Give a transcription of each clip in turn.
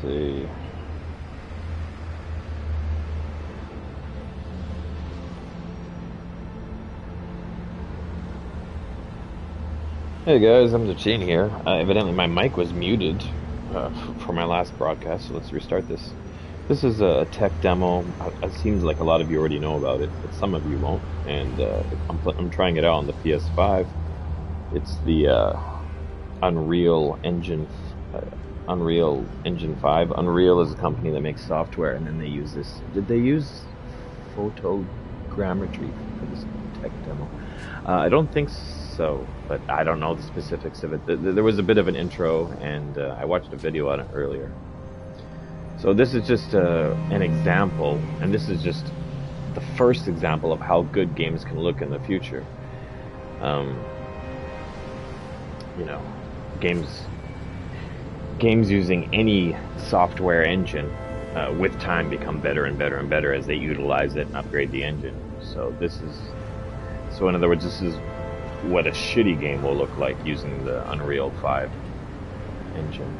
see. Hey guys, I'm the Chin here. Evidently my mic was muted for my last broadcast, so let's restart this. This is a tech demo. It seems like a lot of you already know about it, but some of you won't. And I'm trying it out on the PS5. It's the Unreal Engine, Unreal Engine 5. Unreal is a company that makes software, and then they use this. Did they use photogrammetry for this tech demo? I don't think so, but I don't know the specifics of it. There was a bit of an intro, and I watched a video on it earlier. So this is just an example, and this is just the first example of how good games can look in the future. You know, games using any software engine with time become better and better and better as they utilize it and upgrade the engine. So in other words, this is what a shitty game will look like using the Unreal 5 engine.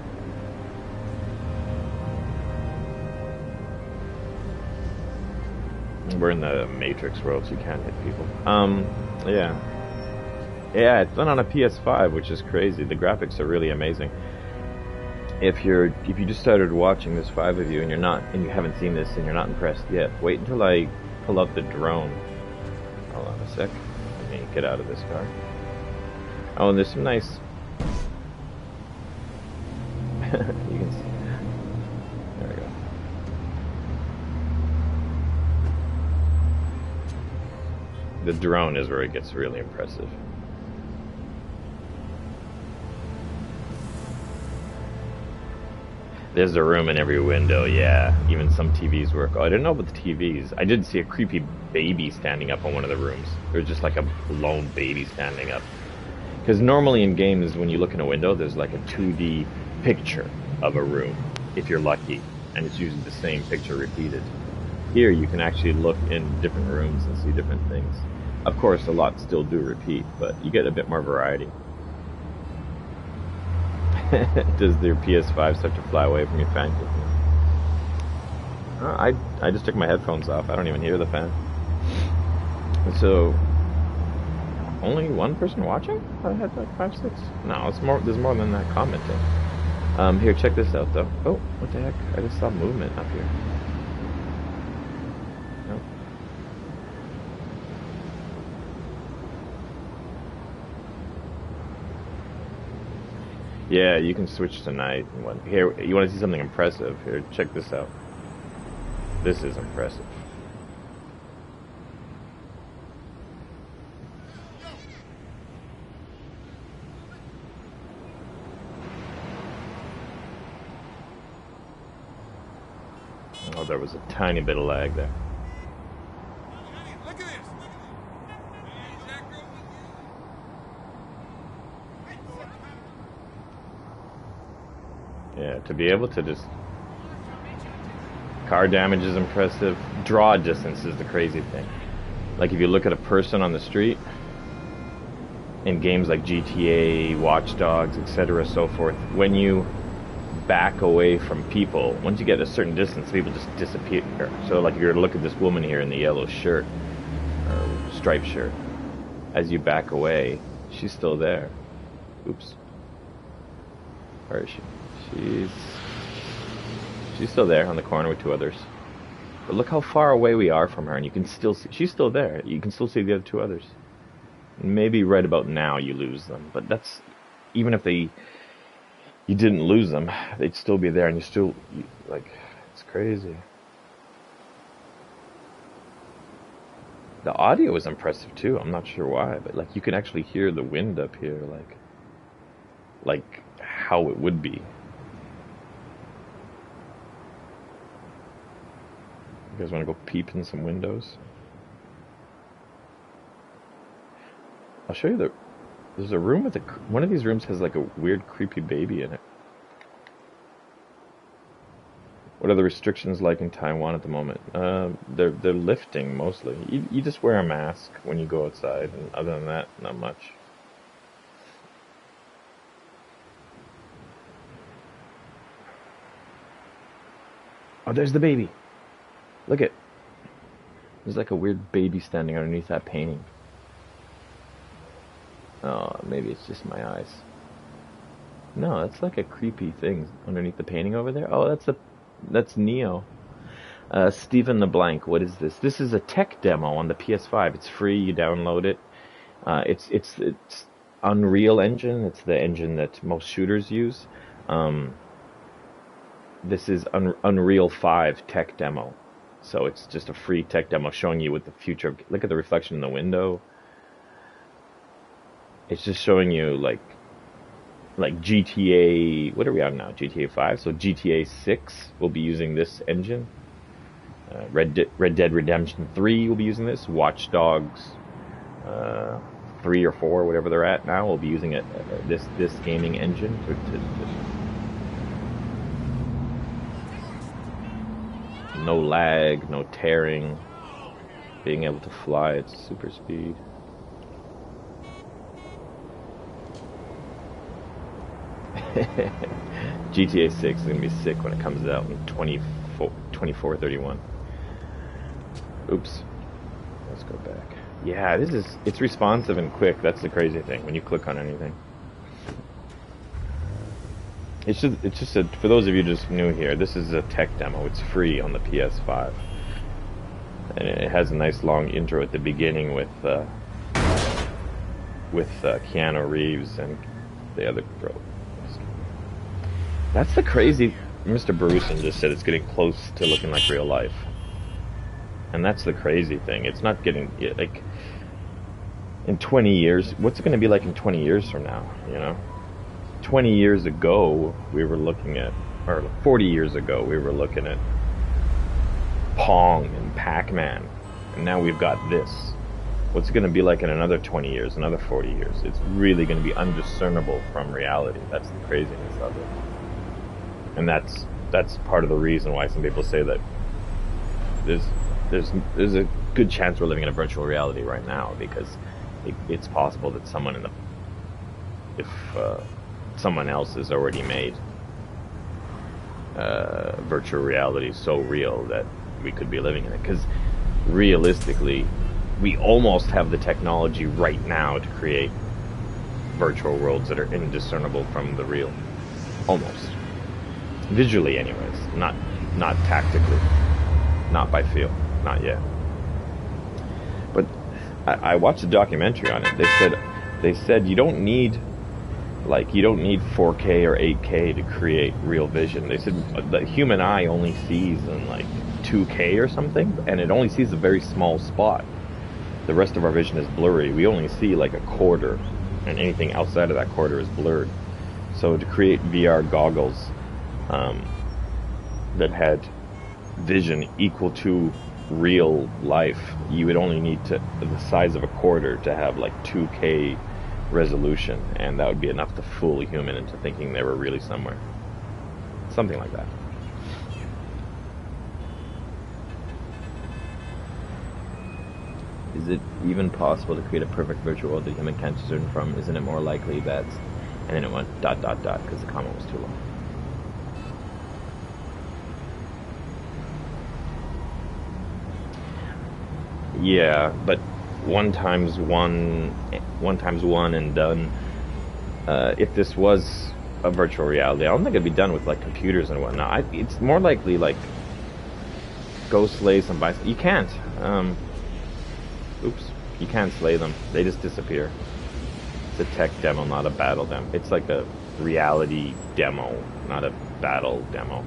We're in the Matrix world, so you can't hit people. Yeah, it's done on a PS5, which is crazy. The graphics are really amazing. If you just started watching, there's 5 of you, and you haven't seen this, and you're not impressed yet, wait until I pull out the drone. Hold on a sec. Let me get out of this car. Oh, and there's some nice. You can see. There we go. The drone is where it gets really impressive. There's a room in every window, yeah. Even some TVs work. Oh, I didn't know about the TVs. I did see a creepy baby standing up in one of the rooms. There was just like a lone baby standing up. Because normally in games, when you look in a window, there's like a 2D picture of a room, if you're lucky. And it's usually the same picture repeated. Here, you can actually look in different rooms and see different things. Of course, a lot still do repeat, but you get a bit more variety. Does their PS5 start to fly away from your fan? I just took my headphones off. I don't even hear the fan. So, only one person watching? I had like 5, 6. No, it's more. There's more than that commenting. Here, check this out though. Oh, what the heck? I just saw movement up here. Nope. Yeah, you can switch to night. Here, you want to see something impressive? Here, check this out. This is impressive. Oh, there was a tiny bit of lag there. Yeah, to be able to just... Car damage is impressive. Draw distance is the crazy thing. Like if you look at a person on the street, in games like GTA, Watch Dogs, etc., so forth, when you back away from people, once you get a certain distance, people just disappear. So like if you were to look at this woman here in the yellow shirt, or striped shirt, as you back away, she's still there. Oops. Where is she? She's still there on the corner with 2 others. But look how far away we are from her, and you can still see, she's still there. You can still see the other 2 others. Maybe right about now you lose them, but that's, even if you didn't lose them, they'd still be there, and like, it's crazy. The audio is impressive too. I'm not sure why, but like you can actually hear the wind up here, like how it would be. You guys want to go peep in some windows? I'll show you there's a room with one of these rooms has like a weird creepy baby in it. What are the restrictions like in Taiwan at the moment? They're lifting mostly. You just wear a mask when you go outside, and other than that, not much. Oh, there's the baby. Look at. There's like a weird baby standing underneath that painting. Oh, maybe it's just my eyes. No, that's like a creepy thing underneath the painting over there. Oh, that's Neo. Stephen the Blank. What is this? This is a tech demo on the PS5. It's free. You download it. It's Unreal Engine. It's the engine that most shooters use. This is Unreal 5 tech demo. So it's just a free tech demo showing you what the future. Look at the reflection in the window. It's just showing you like GTA. What are we on now? GTA 5. So GTA 6 will be using this engine. Red Dead Redemption 3 will be using this. Watch Dogs 3 or 4, whatever they're at now, will be using this gaming engine no lag, no tearing, being able to fly at super speed. GTA 6 is going to be sick when it comes out in 24/31. Oops. Let's go back. Yeah, it's responsive and quick. That's the crazy thing when you click on anything. It's just for those of you just new here, this is a tech demo. It's free on the PS5. And it has a nice long intro at the beginning with Keanu Reeves and the other bro. That's the crazy. Mr. Barusin just said it's getting close to looking like real life. And that's the crazy thing. It's not getting, like, in 20 years, what's it going to be like in 20 years from now, you know? 20 years ago, we were looking at, or 40 years ago, we were looking at Pong and Pac-Man. And now we've got this. What's it going to be like in another 20 years, another 40 years? It's really going to be undiscernible from reality. That's the craziness of it. And that's part of the reason why some people say that there's a good chance we're living in a virtual reality right now, because it's possible that someone someone else has already made virtual reality so real that we could be living in it. Because realistically, we almost have the technology right now to create virtual worlds that are indiscernible from the real. Almost. Visually anyways, not tactically, not by feel, not yet. But I watched a documentary on it. They said you don't need 4K or 8K to create real vision. They said the human eye only sees in like 2K or something, and it only sees a very small spot. The rest of our vision is blurry. We only see like a quarter, and anything outside of that quarter is blurred. So to create VR goggles that had vision equal to real life, you would only need the size of a quarter to have like 2K resolution, and that would be enough to fool a human into thinking they were really somewhere. Something like that. Is it even possible to create a perfect virtual world that human can't discern from? Isn't it more likely that... And then it went ... because the comment was too long. Yeah, but one times one and done. If this was a virtual reality, I don't think it'd be done with like computers and whatnot. It's more likely like go slay some bicycle. You can't. Oops. You can't slay them. They just disappear. It's a tech demo, not a battle demo. It's like a reality demo, not a battle demo.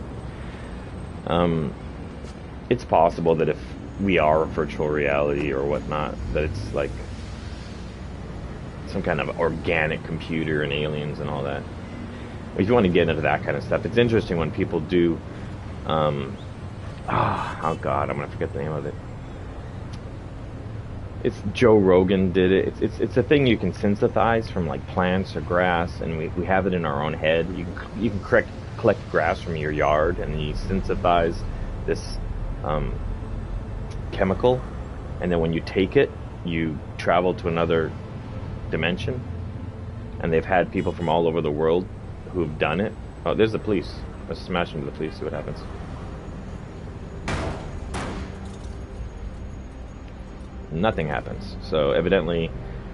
It's possible that if we are a virtual reality or whatnot, that it's like some kind of organic computer and aliens and all that. If you want to get into that kind of stuff, it's interesting when people do oh god, I'm gonna forget the name of it. It's Joe Rogan did it. It's a thing you can synthesize from like plants or grass, and we have it in our own head. You can collect grass from your yard, and you synthesize this chemical, and then when you take it, you travel to another dimension. And they've had people from all over the world who've done it. Oh, there's the police. Let's smash into the police, see what happens. Nothing happens. So evidently,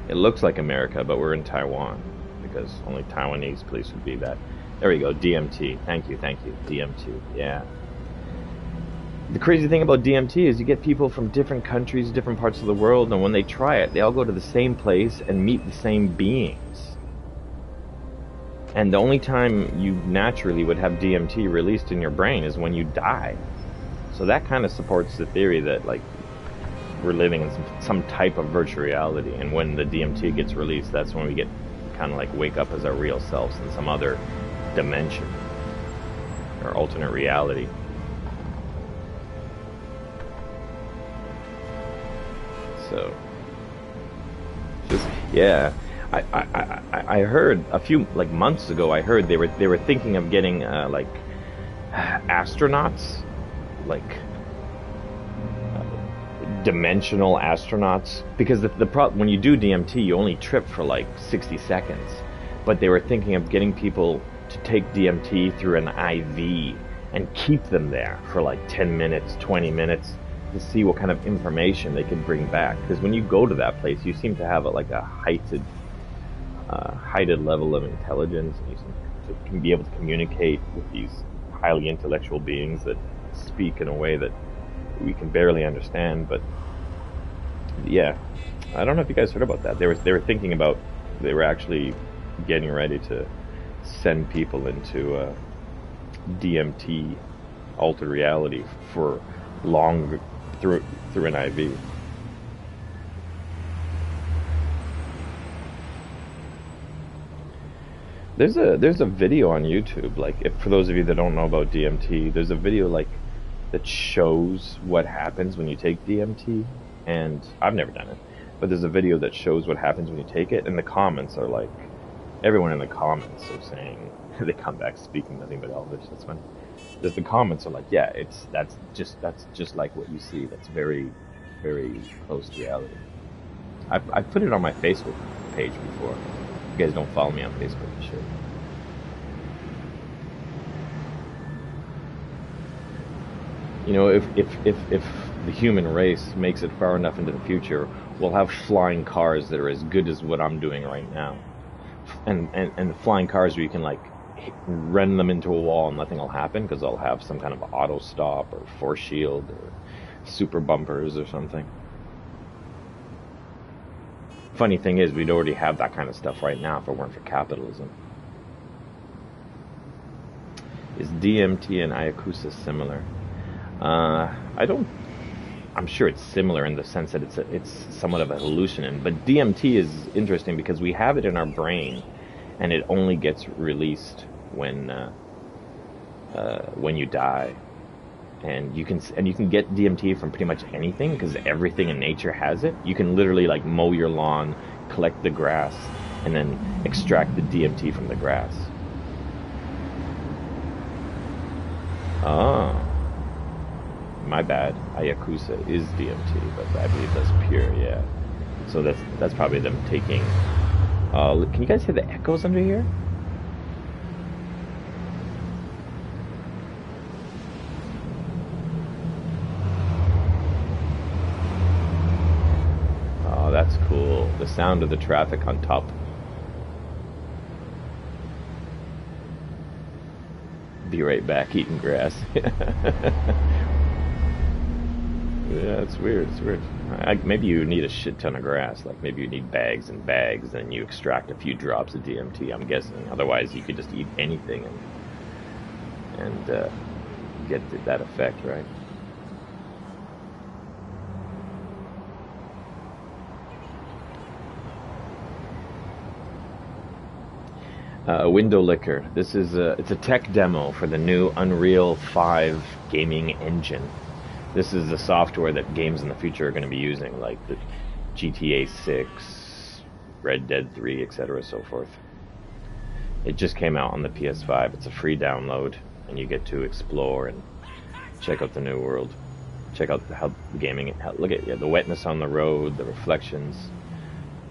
it looks like America, but we're in Taiwan because only Taiwanese police would be that. There we go, DMT. Thank you, DMT. Yeah. The crazy thing about DMT is you get people from different countries, different parts of the world, and when they try it, they all go to the same place and meet the same beings. And the only time you naturally would have DMT released in your brain is when you die. So that kind of supports the theory that, like, we're living in some type of virtual reality, and when the DMT gets released, that's when we get kind of like wake up as our real selves in some other dimension or alternate reality. So, just yeah, I heard a few like months ago. I heard they were thinking of getting like astronauts, like dimensional astronauts, because the problem when you do DMT, you only trip for like 60 seconds. But they were thinking of getting people to take DMT through an IV and keep them there for like 10 minutes, 20 minutes to see what kind of information they could bring back. Because when you go to that place, you seem to have like a heightened level of intelligence, and you seem to be able to communicate with these highly intellectual beings that speak in a way that we can barely understand. But yeah, I don't know if you guys heard about that. They were thinking about, they were actually getting ready to send people into DMT altered reality for long through an IV. There's a video on YouTube, like, if for those of you that don't know about DMT, there's a video like that shows what happens when you take DMT, and I've never done it, but there's a video that shows what happens when you take it, and the comments are like, everyone in the comments are saying, they come back speaking nothing but Elvish. That's funny. The comments are like, yeah, that's just like what you see. That's very, very close to reality. I've put it on my Facebook page before. If you guys don't follow me on Facebook, you should. You know, if the human race makes it far enough into the future, we'll have flying cars that are as good as what I'm doing right now. And flying cars where you can like run them into a wall and nothing will happen because they'll have some kind of auto stop or force shield or super bumpers or something. Funny thing is, we'd already have that kind of stuff right now if it weren't for capitalism. Is DMT and Ayahuasca similar? I'm sure it's similar in the sense that it's somewhat of a hallucinogen, but DMT is interesting because we have it in our brain, and it only gets released when you die, and you can get DMT from pretty much anything because everything in nature has it. You can literally like mow your lawn, collect the grass, and then extract the DMT from the grass. Oh. My bad. Ayahuasca is DMT, but I believe that's pure, yeah. So that's probably them taking... can you guys hear the echoes under here? Oh, that's cool. The sound of the traffic on top. Be right back eating grass. Yeah, it's weird. It's weird. Maybe you need a shit ton of grass. Like maybe you need bags and bags, and you extract a few drops of DMT. I'm guessing. Otherwise, you could just eat anything and get that effect, right? Window Liquor. This is it's a tech demo for the new Unreal 5 gaming engine. This is the software that games in the future are going to be using, like the GTA 6, Red Dead 3, etc., so forth. It just came out on the PS5. It's a free download, and you get to explore and check out the new world. Check out how the gaming. Look at the wetness on the road, the reflections.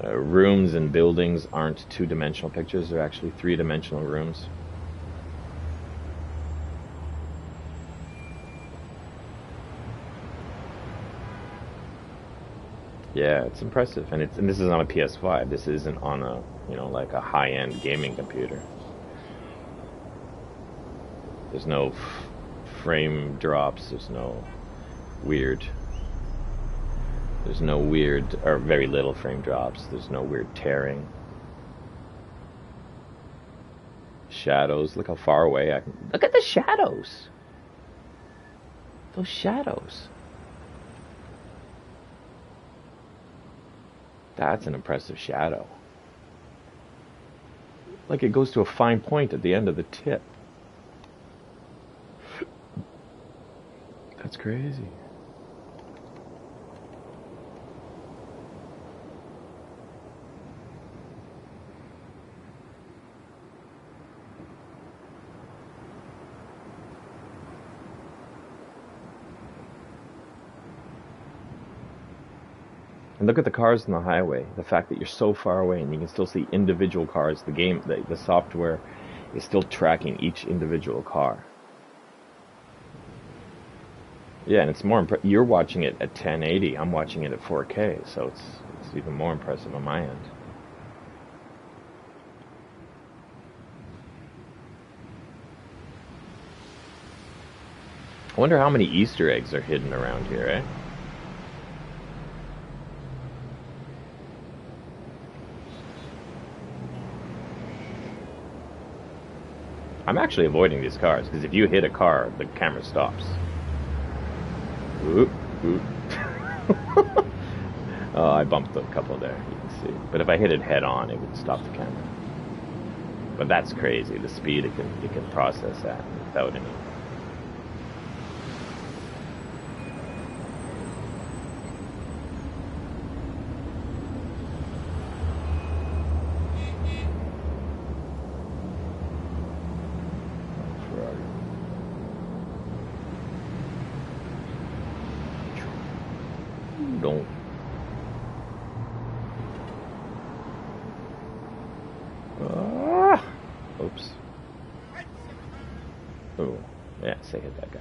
Rooms and buildings aren't two-dimensional pictures; they're actually three-dimensional rooms. Yeah, it's impressive, and this is on a PS5. This isn't on a like a high-end gaming computer. There's no frame drops. Weird. There's no weird or very little frame drops. There's no weird tearing. Shadows. Look how far away I can. Look at the shadows. Those shadows. That's an impressive shadow. Like it goes to a fine point at the end of the tip. That's crazy. And look at the cars on the highway. The fact that you're so far away and you can still see individual cars. The software is still tracking each individual car. Yeah, and it's more you're watching it at 1080. I'm watching it at 4K, so it's even more impressive on my end. I wonder how many Easter eggs are hidden around here, eh? I'm actually avoiding these cars, because if you hit a car, the camera stops. Oop, oop. Oh, I bumped a couple there, you can see. But if I hit it head on, it would stop the camera. But that's crazy, the speed it can process that without any... Don't. Oops. Oh, yeah, say hit that guy.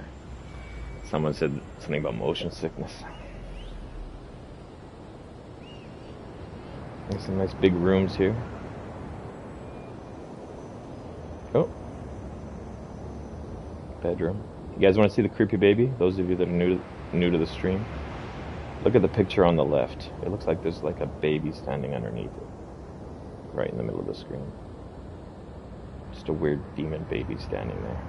Someone said something about motion sickness. There's some nice big rooms here. Oh. Bedroom. You guys want to see the creepy baby? Those of you that are new to the stream. Look at the picture on the left. It looks like there's like a baby standing underneath it. Right in the middle of the screen. Just a weird demon baby standing there.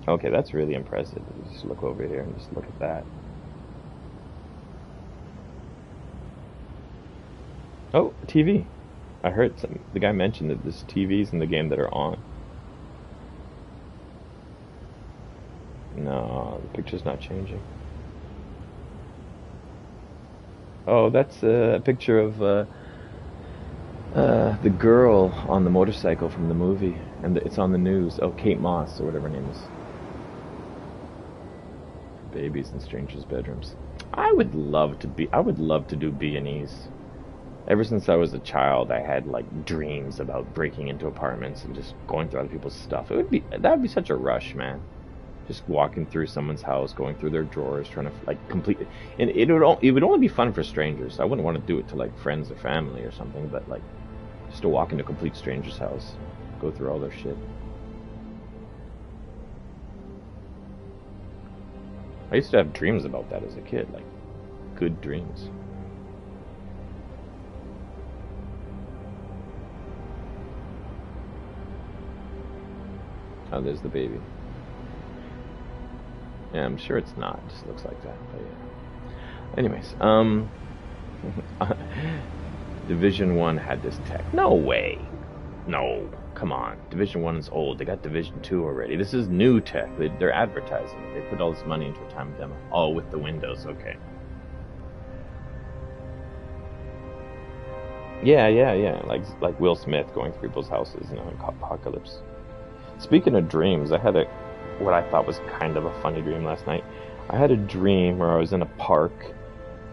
Okay, that's really impressive. Just look over here and just look at that. Oh, TV. I heard the guy mentioned that there's TVs in the game that are on. No, the picture's not changing. Oh, that's a picture of the girl on the motorcycle from the movie, and it's on the news. Oh, Kate Moss, or whatever her name is. Babies in strangers' bedrooms. I would love to do B&Es. Ever since I was a child, I had like dreams about breaking into apartments and just going through other people's stuff. That would be such a rush, man. Just walking through someone's house, going through their drawers, trying to like complete it. And it would only be fun for strangers. I wouldn't want to do it to like friends or family or something, but like just to walk into a complete stranger's house, go through all their shit. I used to have dreams about that as a kid, like good dreams. Oh, there's the baby. Yeah, I'm sure it's not. It just looks like that. But yeah. Anyways, Division 1 had this tech. No way. No. Come on. Division 1 is old. They got Division 2 already. This is new tech. They're advertising. They put all this money into a time demo. Oh, with the Windows. Okay. Yeah. Like Will Smith going through people's houses in an apocalypse. Speaking of dreams, I had what I thought was kind of a funny dream last night. I had a dream where I was in a park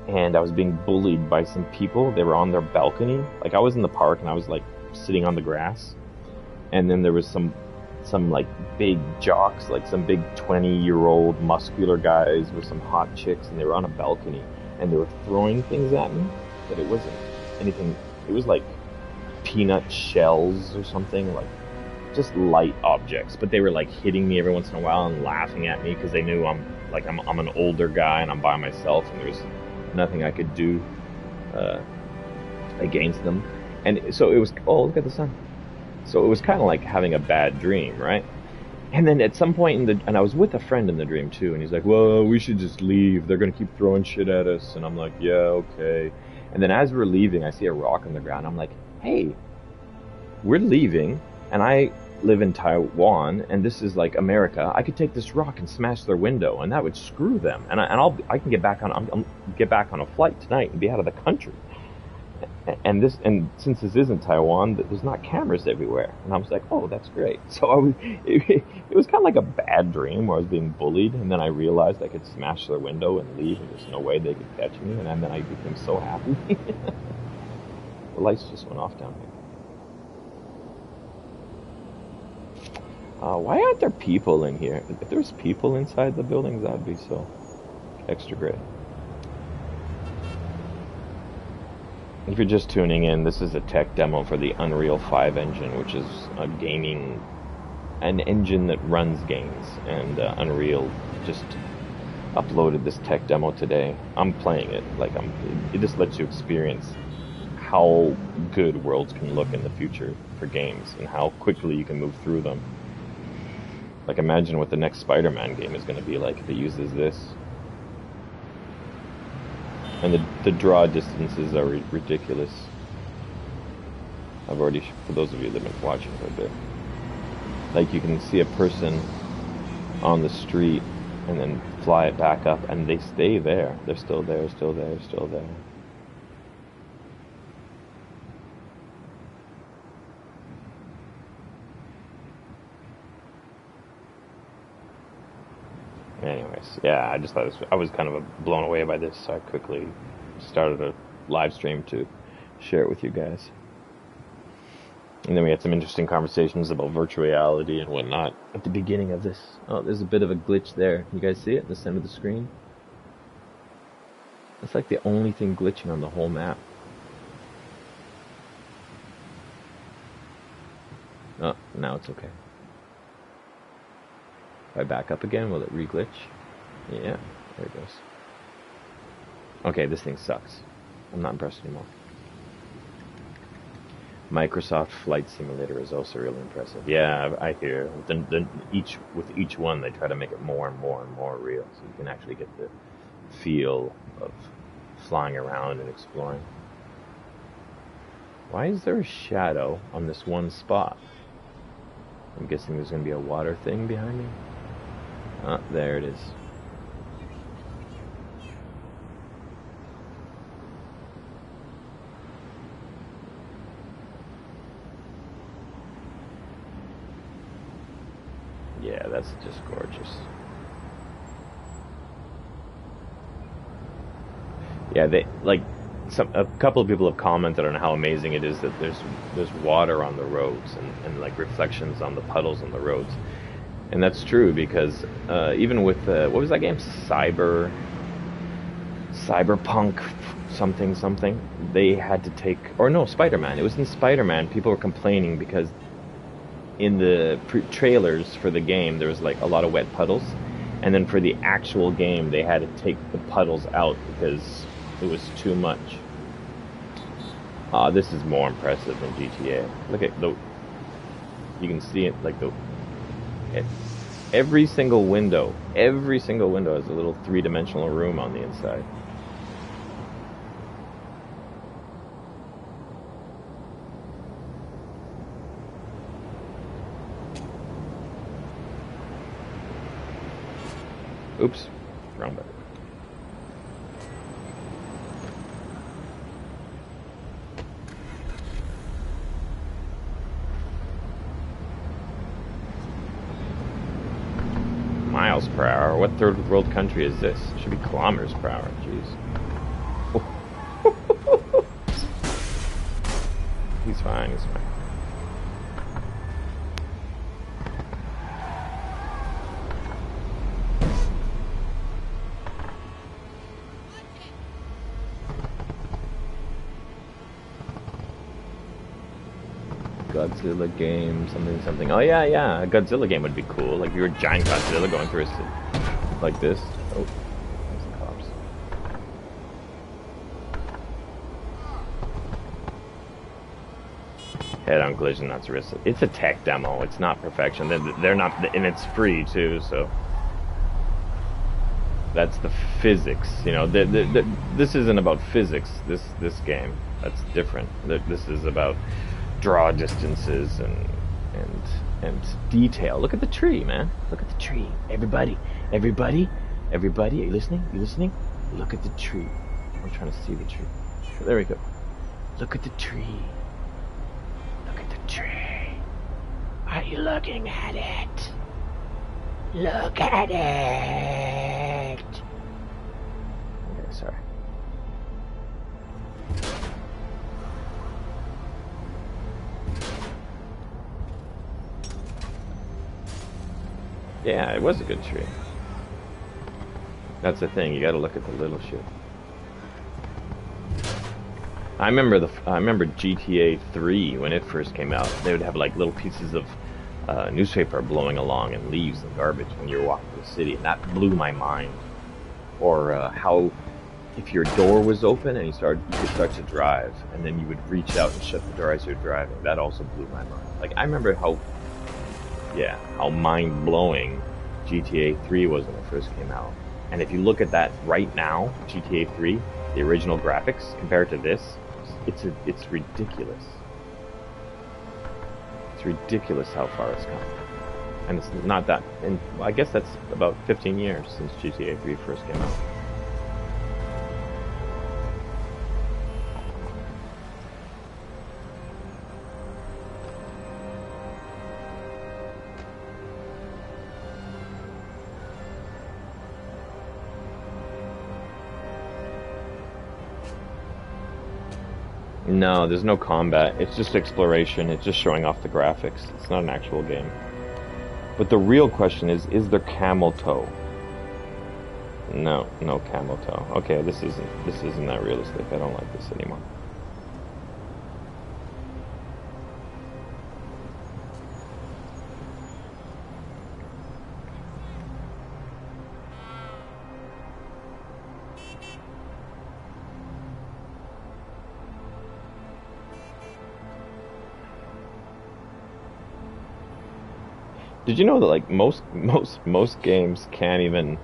and I was being bullied by some people. They were on their balcony. Like I was in the park and I was like sitting on the grass, and then there was some some like big jocks, like some big 20-year-old muscular guys with some hot chicks, and they were on a balcony and they were throwing things at me, but it wasn't anything. It was like peanut shells or something, like just light objects, but they were like hitting me every once in a while and laughing at me because they knew I'm an older guy and I'm by myself and there's nothing I could do against them. And so it was, oh, look at the sun. So it was kind of like having a bad dream, right? And then at some point and I was with a friend in the dream too, and he's like, well, we should just leave. They're going to keep throwing shit at us. And I'm like, yeah, okay. And then as we're leaving, I see a rock on the ground. I'm like, hey, we're leaving, and I live in Taiwan, and this is like America. I could take this rock and smash their window, and that would screw them. And I can get back on a flight tonight and be out of the country. And since this isn't Taiwan, there's not cameras everywhere. And I was like, oh, that's great. So it was kind of like a bad dream where I was being bullied, and then I realized I could smash their window and leave, and there's no way they could catch me. And then I became so happy. The lights just went off down here. Why aren't there people in here? If there's people inside the buildings, that would be so extra great. If you're just tuning in, this is a tech demo for the Unreal 5 engine, which is an engine that runs games, and Unreal just uploaded this tech demo today. I'm playing it, it just lets you experience how good worlds can look in the future for games, and how quickly you can move through them. Like, imagine what the next Spider-Man game is going to be like if it uses this. And the draw distances are ridiculous. I've already, for those of you that have been watching for a bit, like you can see a person on the street and then fly it back up, and they stay there. They're still there, still there, still there. Anyways, yeah, I just thought I was kind of blown away by this, so I quickly started a live stream to share it with you guys. And then we had some interesting conversations about virtual reality and whatnot at the beginning of this. Oh, there's a bit of a glitch there. You guys see it in the center of the screen? It's like the only thing glitching on the whole map. Oh, now it's okay. If I back up again, will it re-glitch? Yeah, there it goes. Okay, this thing sucks. I'm not impressed anymore. Microsoft Flight Simulator is also really impressive. Yeah, I hear. With each one, they try to make it more and more and more real, so you can actually get the feel of flying around and exploring. Why is there a shadow on this one spot? I'm guessing there's going to be a water thing behind me. Ah, there it is. Yeah, that's just gorgeous. Yeah, a couple of people have commented on how amazing it is that there's water on the roads and like reflections on the puddles on the roads. And that's true because even with what was that game? Cyberpunk something. They had to take, or no, Spider-Man. It was in Spider-Man. People were complaining because in the trailers for the game there was like a lot of wet puddles, and then for the actual game they had to take the puddles out because it was too much. This is more impressive than GTA. Look at you can see it, like every single window has a little three-dimensional room on the inside. Oops, wrong button. Miles per hour? What third world country is this? It should be kilometers per hour. Jeez. He's fine. Godzilla game, something. Oh yeah, yeah, a Godzilla game would be cool. Like you're a giant Godzilla going through a city like this. Oh, there's the cops. Head-on collision, not risky. It's a tech demo. It's not perfection. They're not, and it's free too. So that's the physics. You know, this isn't about physics. This game, that's different. This is about draw distances and detail. Look at the tree, man. Look at the tree. Everybody. Are you listening? Look at the tree. I'm trying to see the tree. There we go. Look at the tree. Are you looking at it? Look at it. Okay, sorry. Yeah, it was a good tree. That's the thing, you gotta look at the little shit. I remember GTA 3 when it first came out. They would have like little pieces of newspaper blowing along and leaves and garbage when you were walking through the city, and that blew my mind. Or how if your door was open and you could start to drive, and then you would reach out and shut the door as you're driving. That also blew my mind. Like I remember how mind-blowing GTA 3 was when it first came out. And if you look at that right now, GTA 3, the original graphics compared to this, it's ridiculous. It's ridiculous how far it's come. And it's not that, and I guess that's about 15 years since GTA 3 first came out. No, there's no combat. It's just exploration. It's just showing off the graphics. It's not an actual game. But the real question is there camel toe? No camel toe. Okay, this isn't that realistic. I don't like this anymore. Did you know that like most games can't even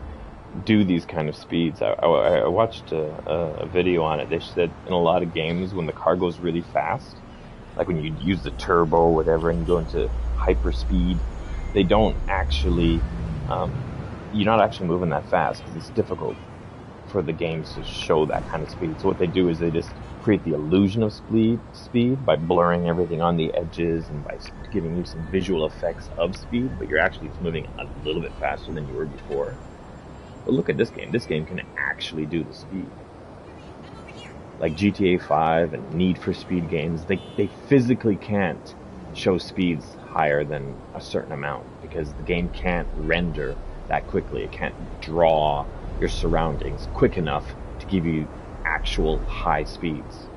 do these kind of speeds? I watched a video on it. They said in a lot of games when the car goes really fast, like when you use the turbo or whatever and you go into hyper speed, they don't actually, you're not actually moving that fast because it's difficult for the games to show that kind of speed. So what they do is they just create the illusion of speed by blurring everything on the edges and by giving you some visual effects of speed, but you're actually moving a little bit faster than you were before. But look at this game. This game can actually do the speed. Like GTA 5 and Need for Speed games, they physically can't show speeds higher than a certain amount because the game can't render that quickly. It can't draw your surroundings quick enough to give you actual high speeds.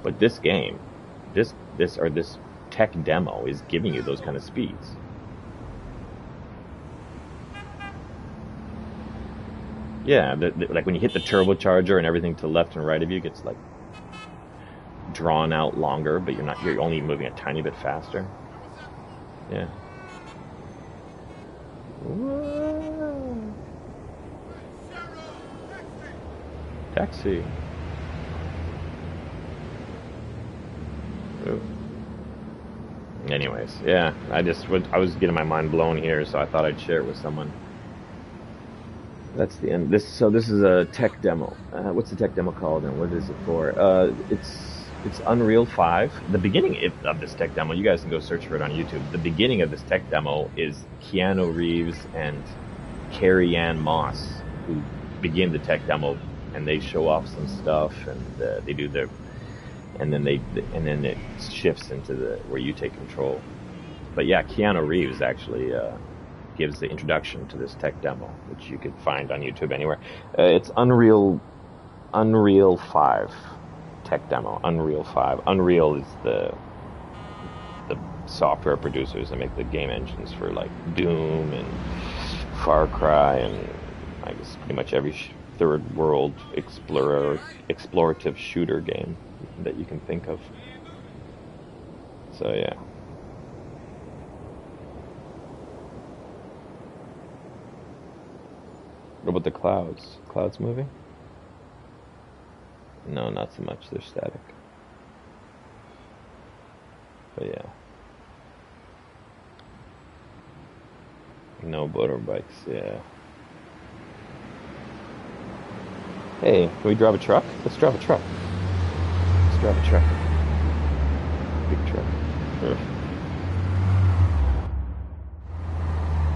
But this game, this tech demo is giving you those kind of speeds. Yeah, like when you hit the turbocharger and everything to the left and right of you gets like drawn out longer, but you're only moving a tiny bit faster. Yeah. Whoa. Taxi. Ooh. Anyways, yeah, I was getting my mind blown here, so I thought I'd share it with someone. That's the end. This is a tech demo. What's the tech demo called, and what is it for? It's Unreal 5. The beginning of this tech demo, you guys can go search for it on YouTube. The beginning of this tech demo is Keanu Reeves and Carrie Ann Moss, who begin the tech demo, and they show off some stuff, and they do their, and then it shifts into where you take control. But yeah, Keanu Reeves actually gives the introduction to this tech demo, which you could find on YouTube anywhere. It's Unreal 5 tech demo. Unreal 5. Unreal is the software producers that make the game engines for like Doom and Far Cry and I guess pretty much every third world explorative shooter game that you can think of. So yeah. What about the clouds? Clouds moving? No, not so much. They're static. But yeah. No motorbikes, yeah. Hey, can we drive a truck? Let's drive a truck. Let's drive a truck. Big truck. Ugh.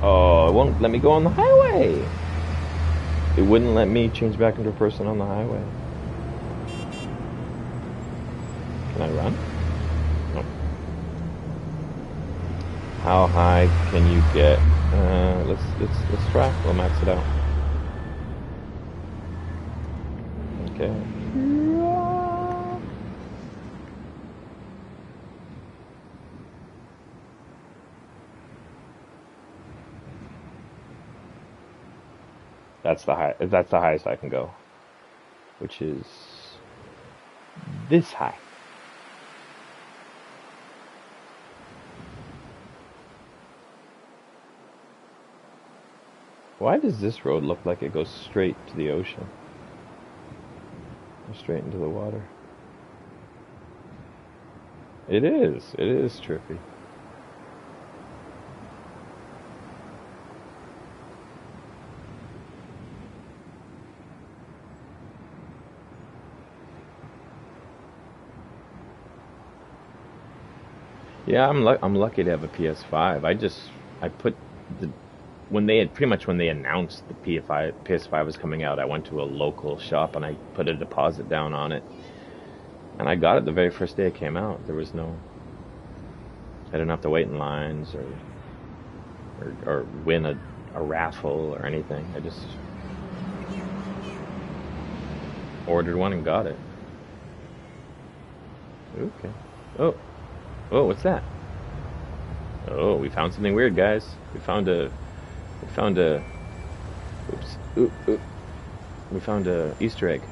Oh, it won't let me go on the highway. It wouldn't let me change back into a person on the highway. Can I run? No. How high can you get? Let's try. We'll max it out. Okay. That's the high. That's the highest I can go, which is this high. Why does this road look like it goes straight to the ocean? Or straight into the water? It is. It is trippy. Yeah, I'm lucky to have a PS5. I put the when they had pretty much when they announced the PS5 was coming out, I went to a local shop and I put a deposit down on it, and I got it the very first day it came out. There was no, I didn't have to wait in lines or win a raffle or anything. I just ordered one and got it. Okay. Oh, what's that? Oh, we found something weird, guys. We found a we found a Easter egg.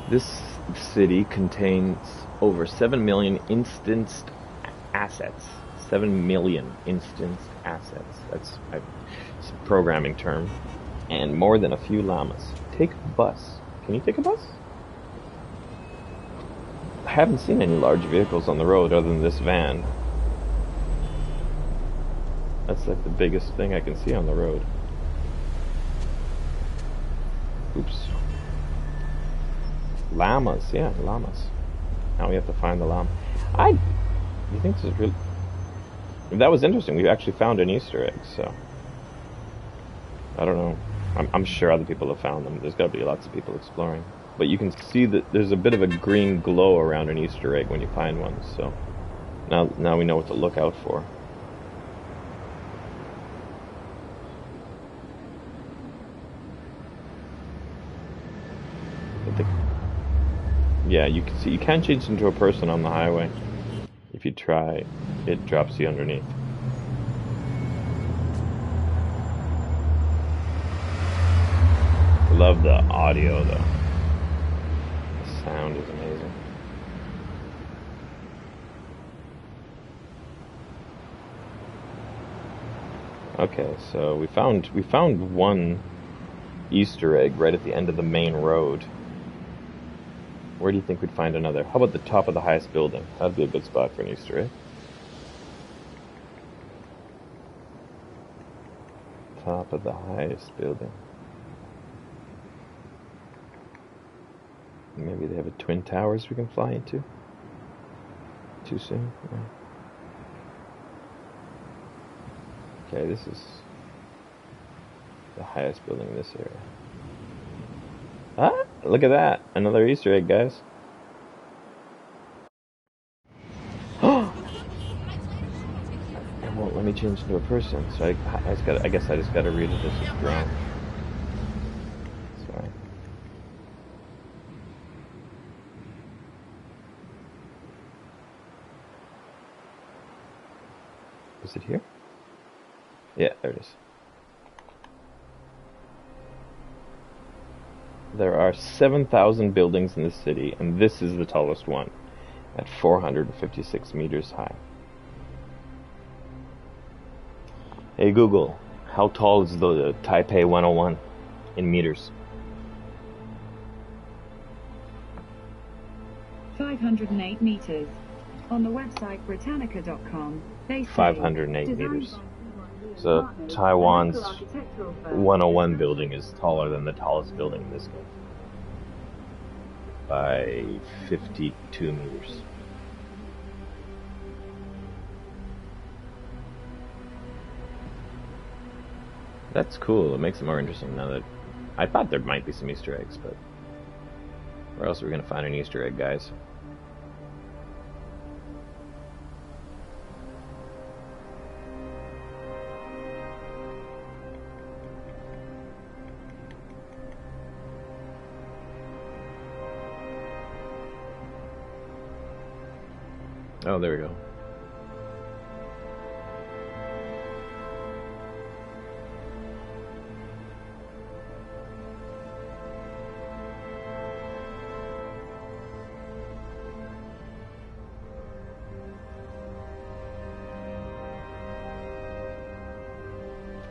This city contains over 7 million instanced assets. 7 million instanced assets. That's a programming term. And more than a few llamas. Take a bus. Can you take a bus? I haven't seen any large vehicles on the road other than this van. That's like the biggest thing I can see on the road. Oops. Llamas, yeah, llamas. Now we have to find the llama. You think this is really... That was interesting. We actually found an Easter egg, so... I don't know. I'm sure other people have found them. There's got to be lots of people exploring. But you can see that there's a bit of a green glow around an Easter egg when you find one. So now we know what to look out for. Yeah, you can see you can change into a person on the highway. If you try, it drops you underneath. Love the audio though. The sound is amazing. Okay, so we found one Easter egg right at the end of the main road. Where do you think we'd find another? How about the top of the highest building? That'd be a good spot for an Easter egg. Top of the highest building. Maybe they have a twin towers we can fly into. Too soon? No. Okay, this is the highest building in this area. Ah, look at that! Another Easter egg, guys. It won't let me change into a person, so I guess I just gotta read it as a drone. Sorry. Is it here? Yeah, there it is. There are 7,000 buildings in this city, and this is the tallest one, at 456 meters high. Hey Google, how tall is the Taipei 101 in meters? 508 meters. On the website Britannica.com, they say 508 meters. So Taiwan's 101 building is taller than the tallest building in this game by 52 meters. That's cool. It makes it more interesting now that I thought there might be some Easter eggs, but where else are we going to find an Easter egg, guys? Oh, there we go.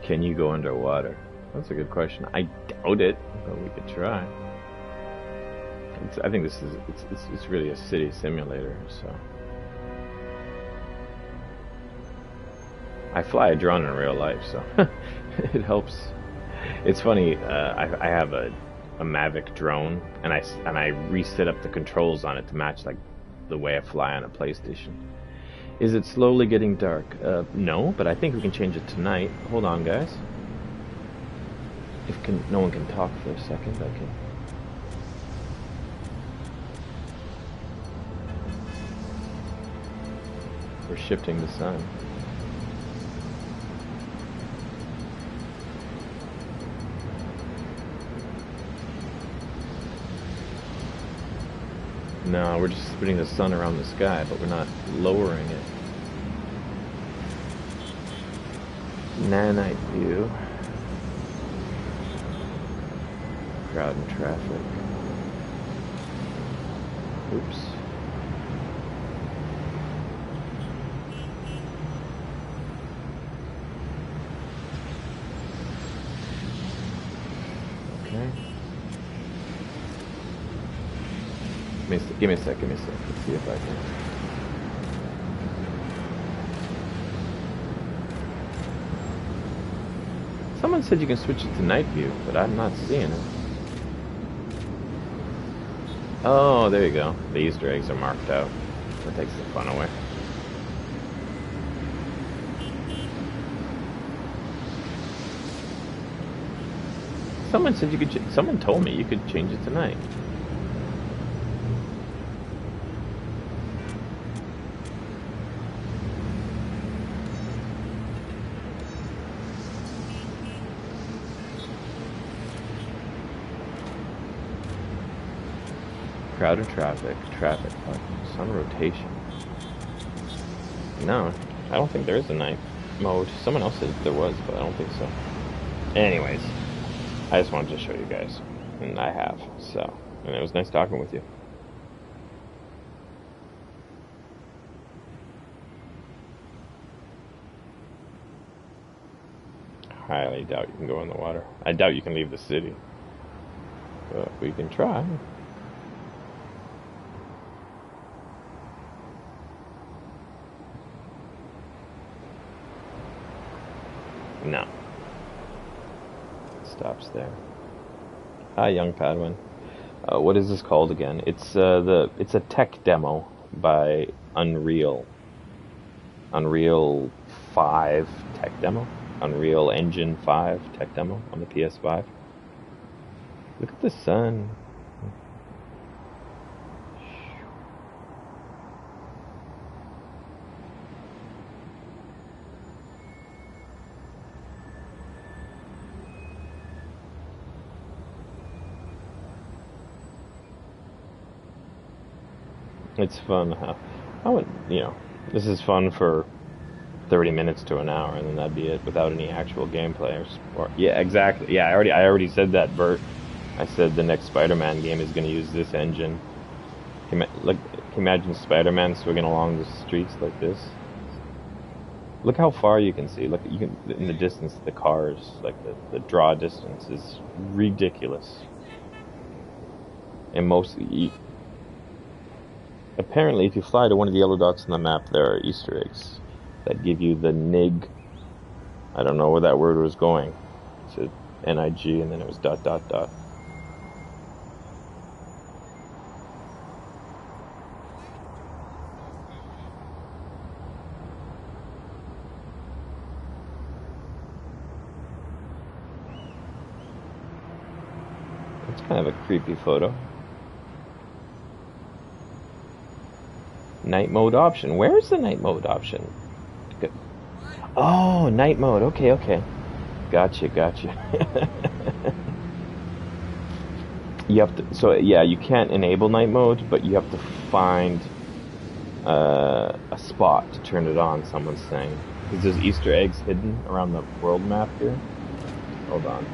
Can you go underwater? That's a good question. I doubt it, but we could try. I think this is it's really a city simulator, so. I fly a drone in real life, so it helps. It's funny. I have a Mavic drone, and I reset up the controls on it to match like the way I fly on a PlayStation. Is it slowly getting dark? No, but I think we can change it tonight. Hold on, guys. If no one can talk for a second, I can. We're shifting the sun. No, we're just spinning the sun around the sky, but we're not lowering it. Night view. Crowd and traffic. Oops. Okay. Give me a sec. Let's see if I can. Someone said you can switch it to night view, but I'm not seeing it. Oh, there you go. The Easter eggs are marked out. That takes the fun away. Someone said you could. Someone told me you could change it to night. Crowd and traffic, sun rotation. No, I don't think there is a night mode. Someone else said there was, but I don't think so. Anyways, I just wanted to show you guys, and I have, so, and it was nice talking with you. Highly doubt you can go in the water. I doubt you can leave the city, but we can try. No. It stops there. Hi, young Padawan. What is this called again? It's a tech demo by Unreal 5 tech demo. Unreal Engine 5 tech demo on the PS5. Look at the sun. It's fun. I would, this is fun for 30 minutes to an hour, and then that'd be it without any actual gameplay or sport. Yeah, exactly. Yeah, I already said that, Bert. I said the next Spider-Man game is going to use this engine. Can you imagine Spider-Man swinging along the streets like this? Look how far you can see. Look, you can in the distance. The cars, like the draw distance, is ridiculous. And apparently, if you fly to one of the yellow dots on the map, there are Easter eggs that give you the NIG. I don't know where that word was going. It said NIG, and then it was ... It's kind of a creepy photo. Night mode option. Where's the night mode option? Oh, night mode. Okay. Gotcha. You have to. So yeah, you can't enable night mode, but you have to find a spot to turn it on. Someone's saying because there's Easter eggs hidden around the world map here. Hold on.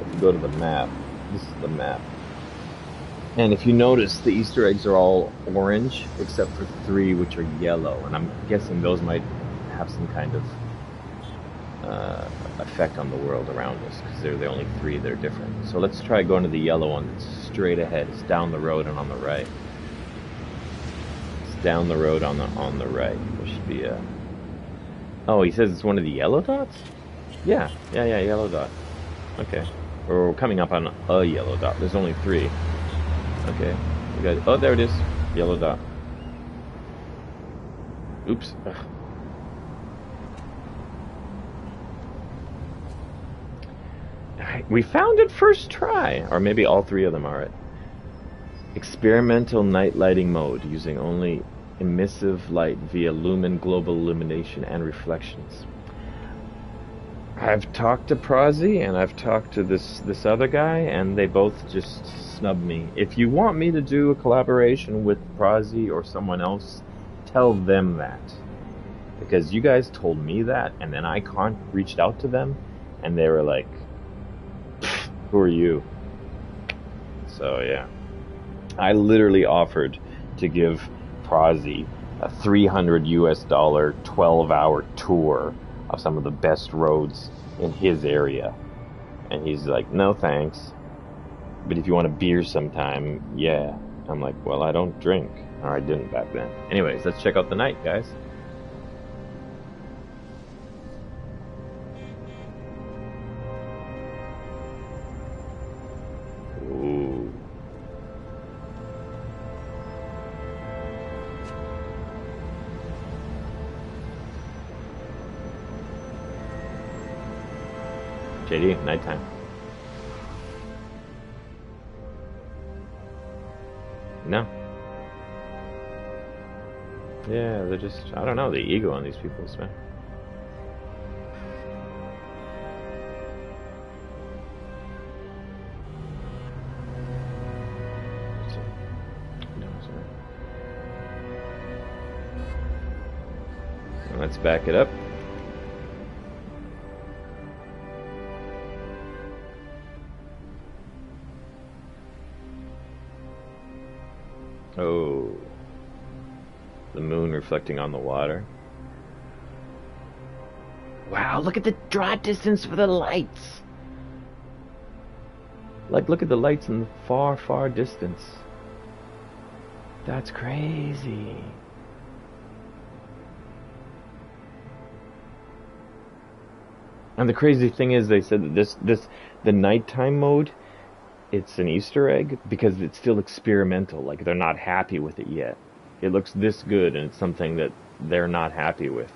If you go to the map, this is the map. And if you notice, the Easter eggs are all orange, except for 3 which are yellow. And I'm guessing those might have some kind of effect on the world around us, because they're the only 3 that are different. So let's try going to the yellow one that's straight ahead. It's down the road and on the right. It's down the road on the right. There should be a... Oh, he says it's one of the yellow dots? Yeah, yellow dot. Okay. We're coming up on a yellow dot. There's only 3. Okay. We got... Oh, there it is. Yellow dot. Oops. Ugh. We found it first try. Or maybe all 3 of them are it. Experimental night lighting mode using only emissive light via Lumen global illumination and reflections. I've talked to Prozzy and I've talked to this other guy, and they both just snubbed me. If you want me to do a collaboration with Prozzy or someone else, tell them that. Because you guys told me that, and then I reached out to them, and they were like, who are you? So yeah. I literally offered to give Prozzy a $300 US 12-hour tour of some of the best roads in his area, and he's like, no thanks, but if you want a beer sometime, yeah. I'm like, well, I don't drink, or I didn't back then. Anyways, let's check out the night, guys. Ooh. JD, nighttime. No. Yeah, they're just, I don't know, the ego on these people, man. Let's back it up. Oh, the moon reflecting on the water. Wow, look at the draw distance for the lights. Like, look at the lights in the far, far distance. That's crazy. And the crazy thing is, they said that the nighttime mode, it's an Easter egg because it's still experimental. Like, they're not happy with it yet. It looks this good, and it's something that they're not happy with.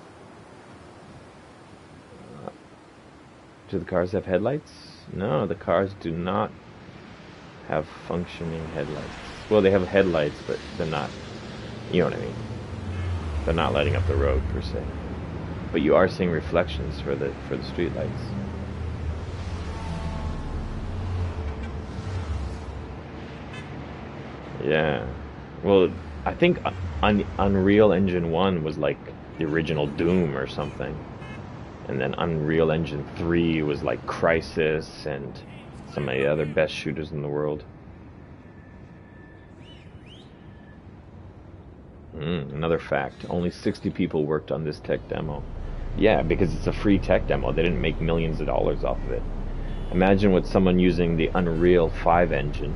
Do the cars have headlights? No, the cars do not have functioning headlights. Well, they have headlights, but they're not, you know what I mean. They're not lighting up the road, per se. But you are seeing reflections for the street lights. Yeah. Well, I think Unreal Engine 1 was like the original Doom or something. And then Unreal Engine 3 was like Crysis and some of the other best shooters in the world. Another fact, only 60 people worked on this tech demo. Yeah, because it's a free tech demo. They didn't make millions of dollars off of it. Imagine with someone using the Unreal 5 engine.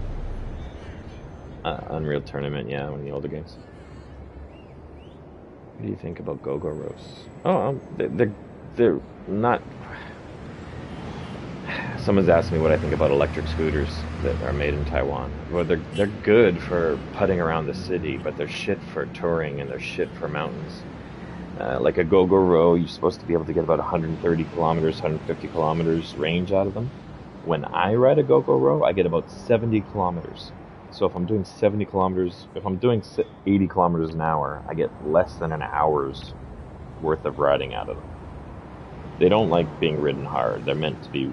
Unreal Tournament, yeah, one of the older games. What do you think about Go-Go Roasts? Oh, they're not... Someone's asked me what I think about electric scooters that are made in Taiwan. Well, they're good for putting around the city, but they're shit for touring and they're shit for mountains. Like a Go-Go Row, you're supposed to be able to get about 130 kilometers, 150 kilometers range out of them. When I ride a Go-Go Row, I get about 70 kilometers. So if I'm doing 70 kilometers, if I'm doing 80 kilometers an hour, I get less than an hour's worth of riding out of them. They don't like being ridden hard. They're meant to be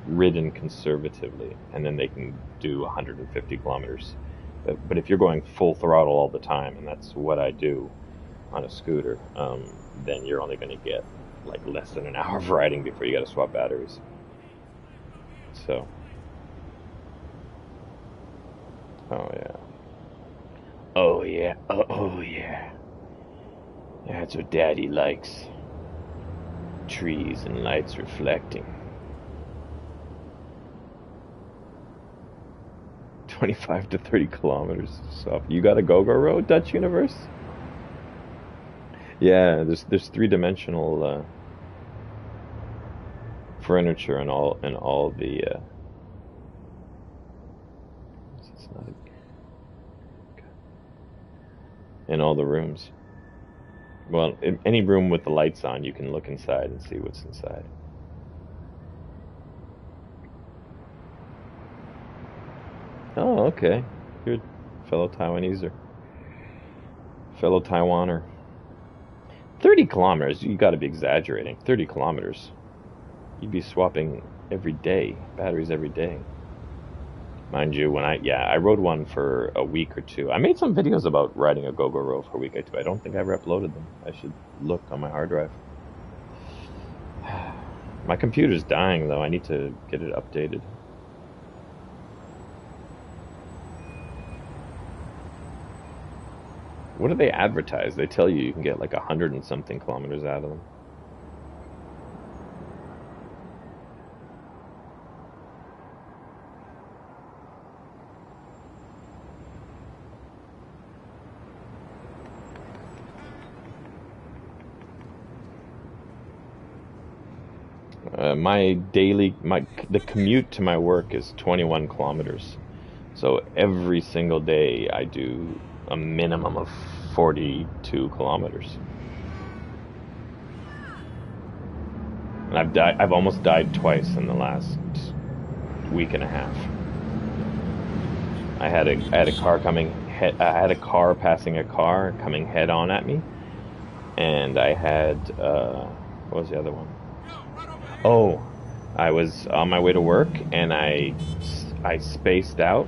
ridden conservatively, and then they can do 150 kilometers. But if you're going full throttle all the time, and that's what I do on a scooter, then you're only going to get like less than an hour of riding before you got to swap batteries. So, oh yeah, oh yeah, oh yeah, that's what Daddy likes. Trees and lights reflecting. 25 to 30 kilometers. So you got a Go-Go Road, Dutch Universe? Yeah, there's three-dimensional furniture and all the. It's not in all the rooms. Well, in any room with the lights on, you can look inside and see what's inside. Oh, okay. Good. Fellow Taiwanese or fellow Taiwaner. 30 kilometers, you gotta be exaggerating. 30 kilometers. You'd be swapping every day, batteries every day. Mind you, when I rode one for a week or two. I made some videos about riding a Go-Go Row for a week or two. I don't think I ever uploaded them. I should look on my hard drive. My computer's dying though. I need to get it updated. What do they advertise? They tell you can get like 100 and something kilometers out of them. The commute to my work is 21 kilometers. So every single day I do a minimum of 42 kilometers. And I've almost died twice in the last week and a half. I had a car passing a car coming head on at me, and I had what was the other one? Oh, I was on my way to work and I spaced out.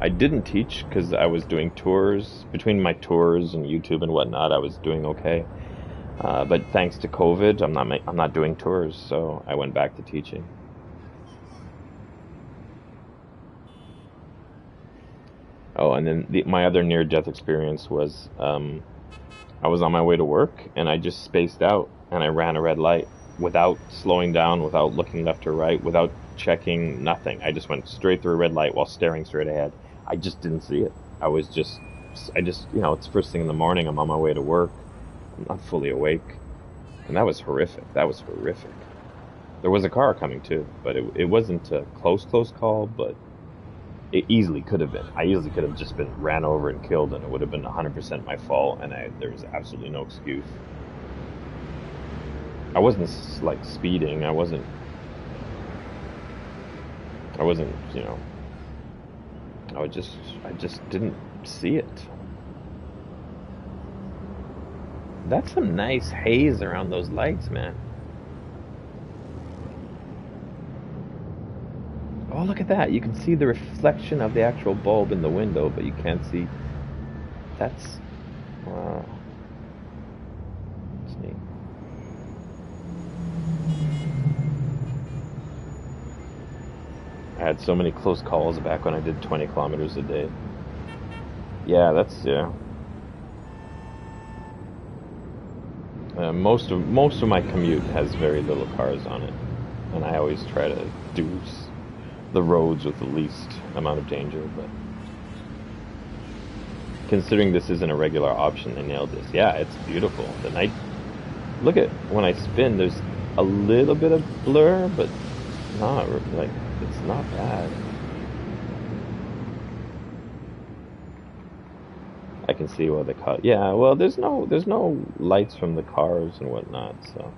I didn't teach because I was doing tours. Between my tours and YouTube and whatnot, I was doing okay. But thanks to COVID, I'm not doing tours, so I went back to teaching. Oh, and then my other near-death experience was I was on my way to work and I just spaced out and I ran a red light without slowing down, without looking left or right, without checking, nothing. I just went straight through a red light while staring straight ahead. I just didn't see it. It's first thing in the morning. I'm on my way to work. I'm not fully awake. And that was horrific. There was a car coming too, but it wasn't a close call, but it easily could have been. I easily could have just been ran over and killed, and it would have been 100% my fault, and there was absolutely no excuse. I wasn't like speeding. I wasn't, I just didn't see it. That's some nice haze around those lights, man. Oh, look at that. You can see the reflection of the actual bulb in the window, but you can't see That's wow. That's neat. I had so many close calls back when I did 20 kilometers a day. Yeah, that's yeah. Most of my commute has very little cars on it, and I always try to do the roads with the least amount of danger. But considering this isn't a regular option, they nailed this. Yeah, it's beautiful. The night. Look at when I spin. There's a little bit of blur, but not like it's not bad. I can see why they caught. Yeah, well, there's no lights from the cars and whatnot. So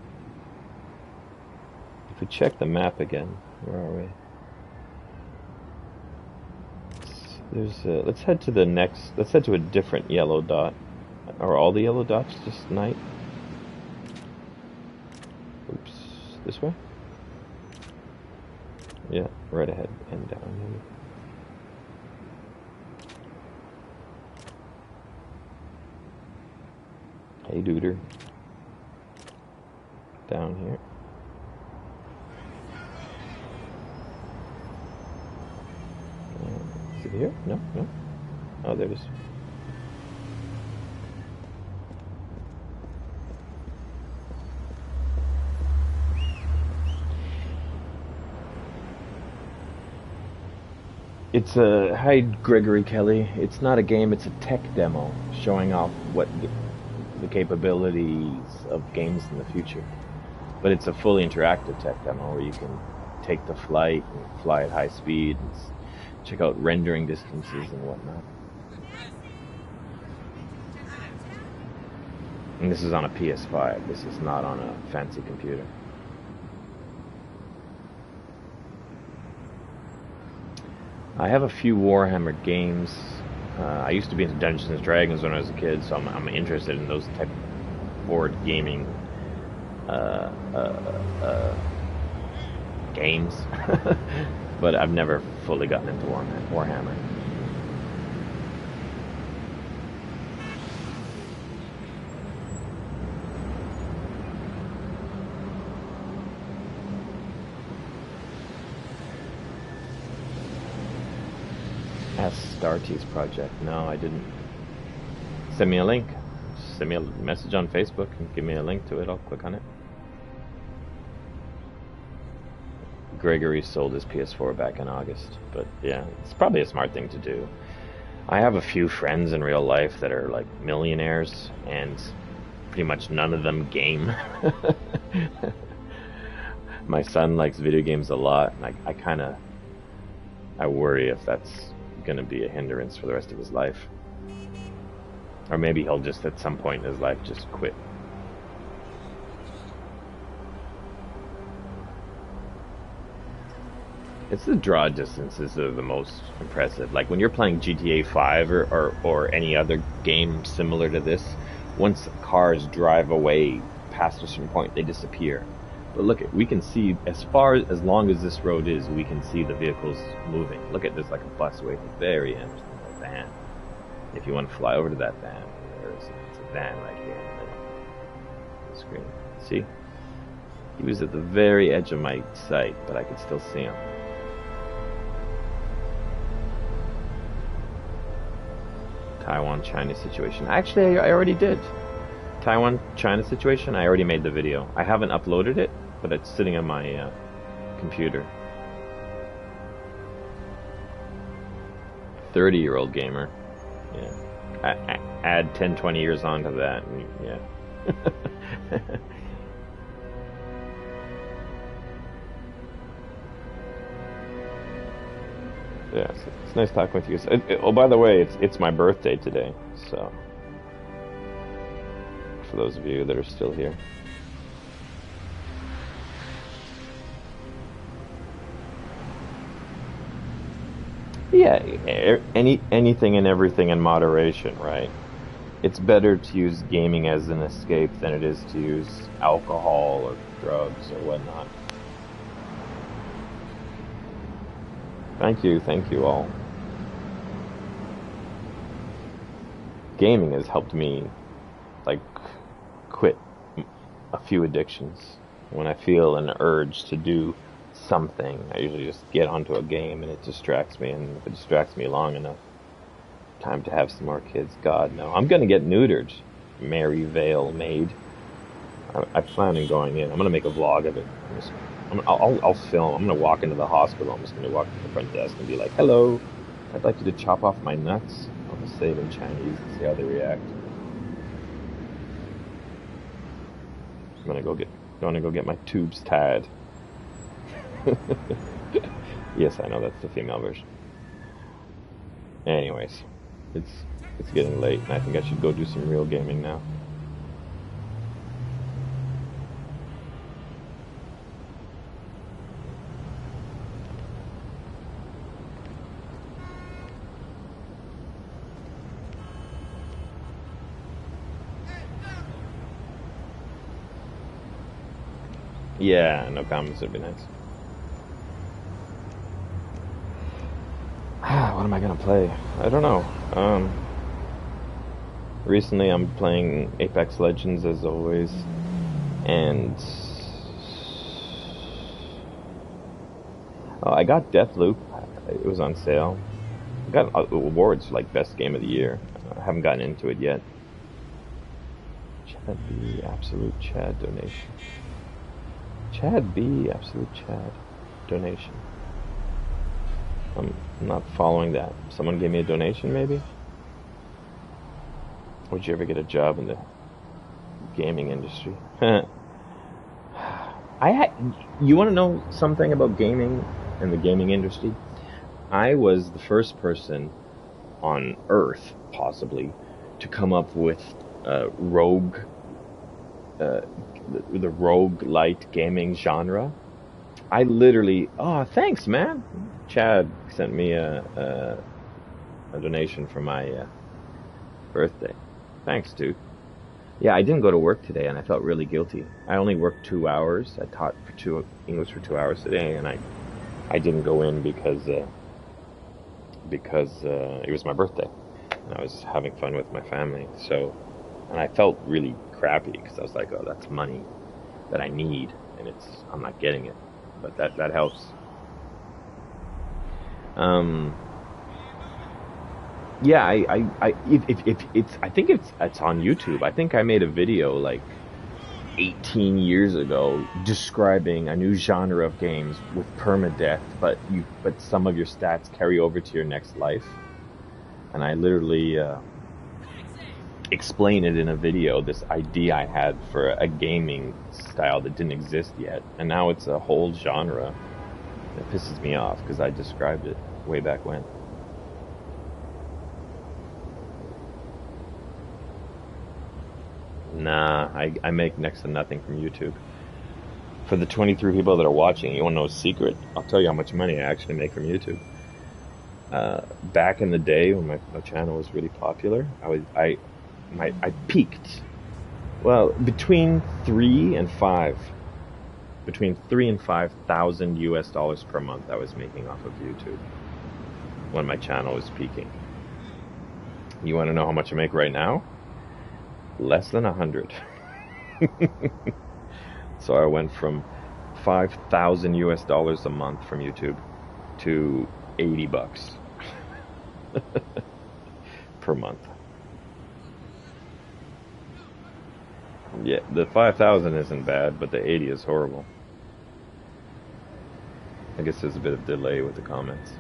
if we check the map again, where are we? Let's head to the next. Let's head to a different yellow dot. Are all the yellow dots just night? Oops, this way. Yeah, right ahead and down here. Hey, duder. Down here. Is it here? No, no. Oh, there it is. It's a... Hi, Gregory Kelly. It's not a game, it's a tech demo showing off what the capabilities of games in the future. But it's a fully interactive tech demo where you can take the flight and fly at high speed and check out rendering distances and whatnot. And this is on a PS5. This is not on a fancy computer. I have a few Warhammer games. I used to be into Dungeons and Dragons when I was a kid, so I'm interested in those type of board gaming games. But I've never fully gotten into Warhammer. Ask Startease Project. No, I didn't. Send me a link. Send me a message on Facebook and give me a link to it. I'll click on it. Gregory sold his PS4 back in August, but yeah, it's probably a smart thing to do. I have a few friends in real life that are like millionaires, and pretty much none of them game. My son likes video games a lot, and I worry if that's going to be a hindrance for the rest of his life. Or maybe he'll just at some point in his life just quit. It's the draw distances that are the most impressive. Like when you're playing GTA 5 or any other game similar to this, once cars drive away past a certain point, they disappear. But look, we can see as long as this road is, we can see the vehicles moving. Look at this, like a busway at the very end, a van. If you want to fly over to that van, it's a van right here in the middle of the screen. See? He was at the very edge of my sight, but I could still see him. Taiwan-China situation. Actually, I already did. Taiwan-China situation, I already made the video. I haven't uploaded it, but it's sitting on my computer. 30-year-old gamer. Yeah. Add 10, 20 years onto that. And yeah. Yeah, it's nice talking with you. Oh, by the way, it's my birthday today, so for those of you that are still here. Yeah, anything and everything in moderation, right? It's better to use gaming as an escape than it is to use alcohol or drugs or whatnot. Thank you all. gaming has helped me like quit a few addictions. When I feel an urge to do something, I usually just get onto a game and it distracts me. And if it distracts me long enough, time to have some more kids. God, no. I'm going to get neutered. Mary Vale Maid. I plan on going in. I'm going to make a vlog of it. I'll film. I'm going to walk into the hospital. I'm just going to walk to the front desk and be like, hello, I'd like you to chop off my nuts. I'll just say it in Chinese and see how they react. I'm going to go get my tubes tied. Yes, I know that's the female version. Anyways, it's getting late, and I think I should go do some real gaming now. Yeah, no comments would be nice. What am I gonna play? I don't know. Recently I'm playing Apex Legends as always, and I got Deathloop. It was on sale. I got awards for like best game of the year. I haven't gotten into it yet. Chad B, absolute Chad donation. Chad B, absolute Chad donation. I'm not following that. Someone gave me a donation, maybe? Would you ever get a job in the gaming industry? You want to know something about gaming and the gaming industry? I was the first person on Earth, possibly, to come up with rogue, the roguelite gaming genre. I literally, oh, thanks, man. Chad sent me a donation for my birthday. Thanks, dude. Yeah, I didn't go to work today, and I felt really guilty. I only worked 2 hours. I taught English for 2 hours today, and I didn't go in because it was my birthday, and I was having fun with my family. So, and I felt really crappy because I was like, oh, that's money that I need, and I'm not getting it. But that helps. Yeah, I think it's on YouTube. I think I made a video like 18 years ago describing a new genre of games with permadeath, but some of your stats carry over to your next life. And I literally explain it in a video, this idea I had for a gaming style that didn't exist yet, and now it's a whole genre. It pisses me off because I described it way back when. Nah, I make next to nothing from YouTube. For the 23 people that are watching, you want to know a secret? I'll tell you how much money I actually make from YouTube. Back in the day when my channel was really popular, I peaked. Well, between 3 and 5,000 US dollars per month I was making off of YouTube when my channel was peaking. You want to know how much I make right now? Less than 100. So I went from 5,000 US dollars a month from YouTube to $80 per month. Yeah, the 5,000 isn't bad, but the 80 is horrible. I guess there's a bit of delay with the comments.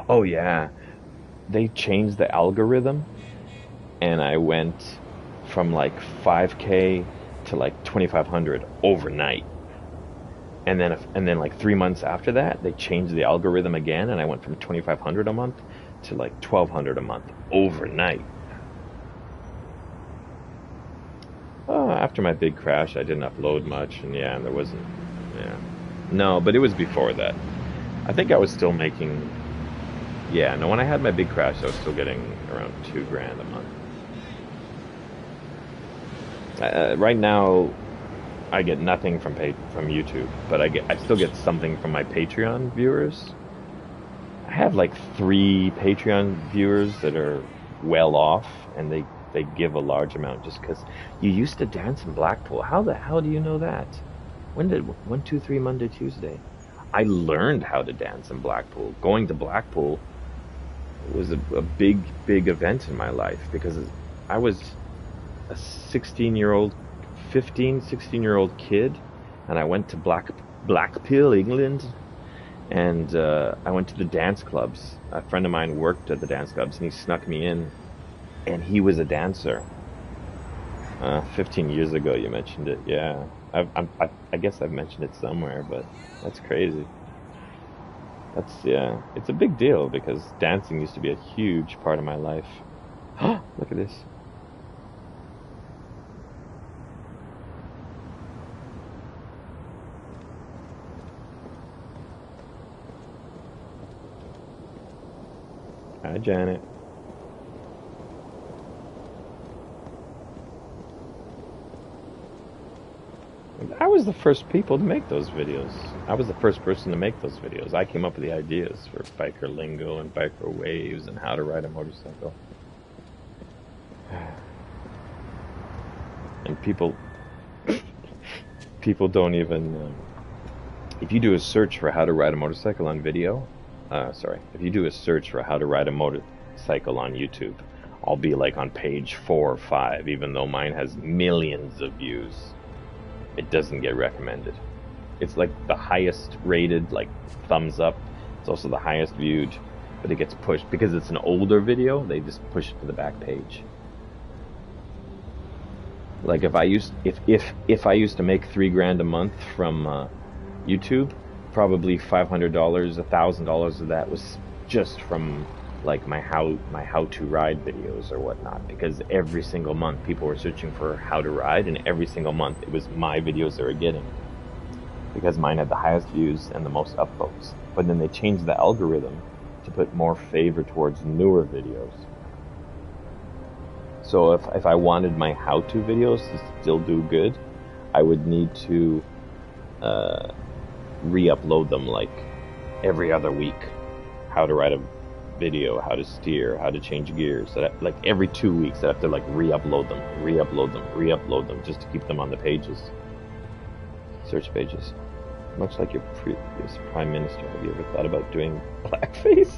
Oh yeah, they changed the algorithm, and I went from like 5K to like 2,500 overnight. And then like 3 months after that, they changed the algorithm again, and I went from 2,500 a month to like 1,200 a month overnight. After my big crash, I didn't upload much, and there wasn't, no, but it was before that. I think I was still making, when I had my big crash, I was still getting around $2,000 a month. Right now, I get nothing from YouTube, but I still get something from my Patreon viewers. I have like 3 Patreon viewers that are well off, and they give a large amount just because you used to dance in Blackpool. How the hell do you know that? When did 1, 2, 3 Monday, Tuesday? I learned how to dance in Blackpool. Going to Blackpool was a big event in my life because I was a 16-year-old, 15, 16-year-old kid, and I went to Blackpool, England, and I went to the dance clubs. A friend of mine worked at the dance clubs, and he snuck me in, and he was a dancer. 15 years ago, you mentioned it. Yeah, I guess I've mentioned it somewhere, but that's crazy. Yeah, it's a big deal because dancing used to be a huge part of my life. Look at this. Hi, Janet. I was the first people to make those videos. I was the first person to make those videos. I came up with the ideas for biker lingo and biker waves and how to ride a motorcycle. And people don't even... if you do a search for how to ride a motorcycle on video... if you do a search for how to ride a motorcycle on YouTube, I'll be like on page 4 or 5, even though mine has millions of views. It doesn't get recommended. It's like the highest rated, like thumbs up. It's also the highest viewed, but it gets pushed because it's an older video. They just push it to the back page. Like if I used to make $3,000 a month from YouTube, probably $500, $1,000 of that was just from like my how to ride videos or whatnot, because every single month people were searching for how to ride, and every single month it was my videos they were getting because mine had the highest views and the most upvotes. But then they changed the algorithm to put more favor towards newer videos. So if I wanted my how-to videos to still do good, I would need to re-upload them like every other week. How to ride a video, how to steer, how to change gears. Like every 2 weeks I have to like re-upload them just to keep them on the pages. Search pages. Much like your previous Prime Minister, have you ever thought about doing blackface?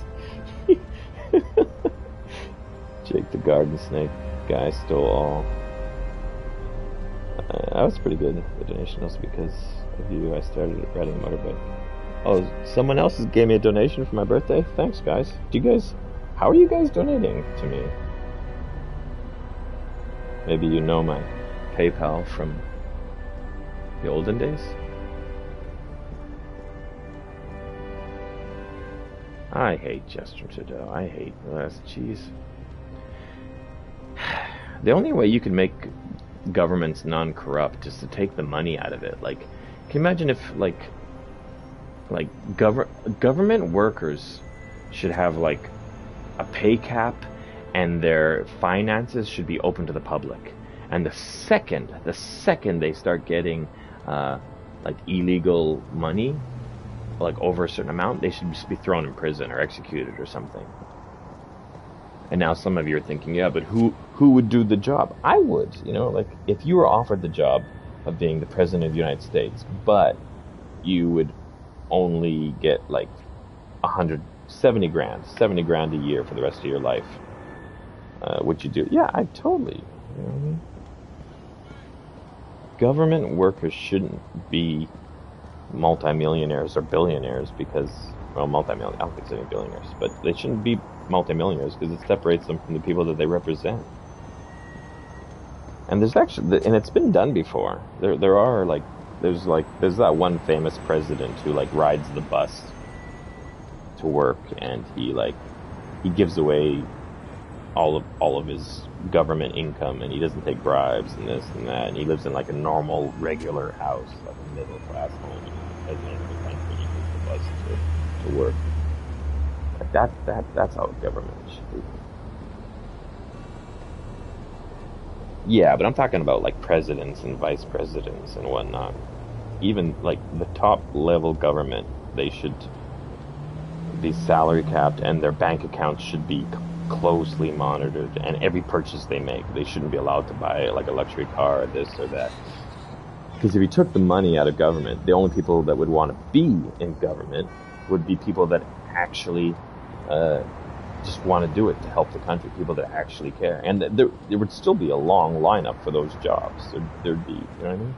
Jake the Garden Snake guy stole all. That was pretty good. The donation was because of you. I started riding a motorbike. Oh, someone else gave me a donation for my birthday? Thanks, guys. How are you guys donating to me? Maybe you know my PayPal from the olden days? I hate Justin Trudeau. I hate this. Jeez. The only way you can make governments non-corrupt is to take the money out of it. Like, can you imagine if, government workers should have like a pay cap, and their finances should be open to the public. And the second they start getting like illegal money, like over a certain amount, they should just be thrown in prison or executed or something. And now some of you are thinking, yeah, but who would do the job? I would, like if you were offered the job of being the president of the United States, but you would only get like 70 grand a year for the rest of your life. Would you do? Yeah, I totally. You know what I mean? Government workers shouldn't be multimillionaires or billionaires because, well, multimillionaires, I don't think there's any billionaires, but they shouldn't be multimillionaires because it separates them from the people that they represent. And there's it's been done before. There's that one famous president who like rides the bus to work, and he gives away all of his government income, and he doesn't take bribes and this and that, and he lives in like a normal regular house, like a middle class home, and the president of the country uses the bus to work. Like that's how government should be. Yeah, but I'm talking about like presidents and vice presidents and whatnot. Even like the top level government, they should be salary capped, and their bank accounts should be closely monitored, and every purchase they make, they shouldn't be allowed to buy like a luxury car or this or that. Because if you took the money out of government, the only people that would want to be in government would be people that actually just want to do it to help the country, people that actually care. And there would still be a long lineup for those jobs. There'd be, you know what I mean?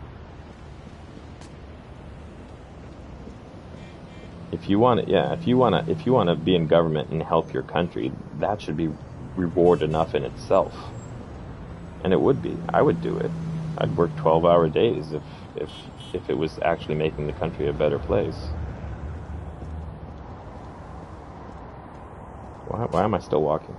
If you want to be in government and help your country, that should be reward enough in itself. And it would be. I would do it. I'd work 12-hour days if it was actually making the country a better place. Why am I still walking?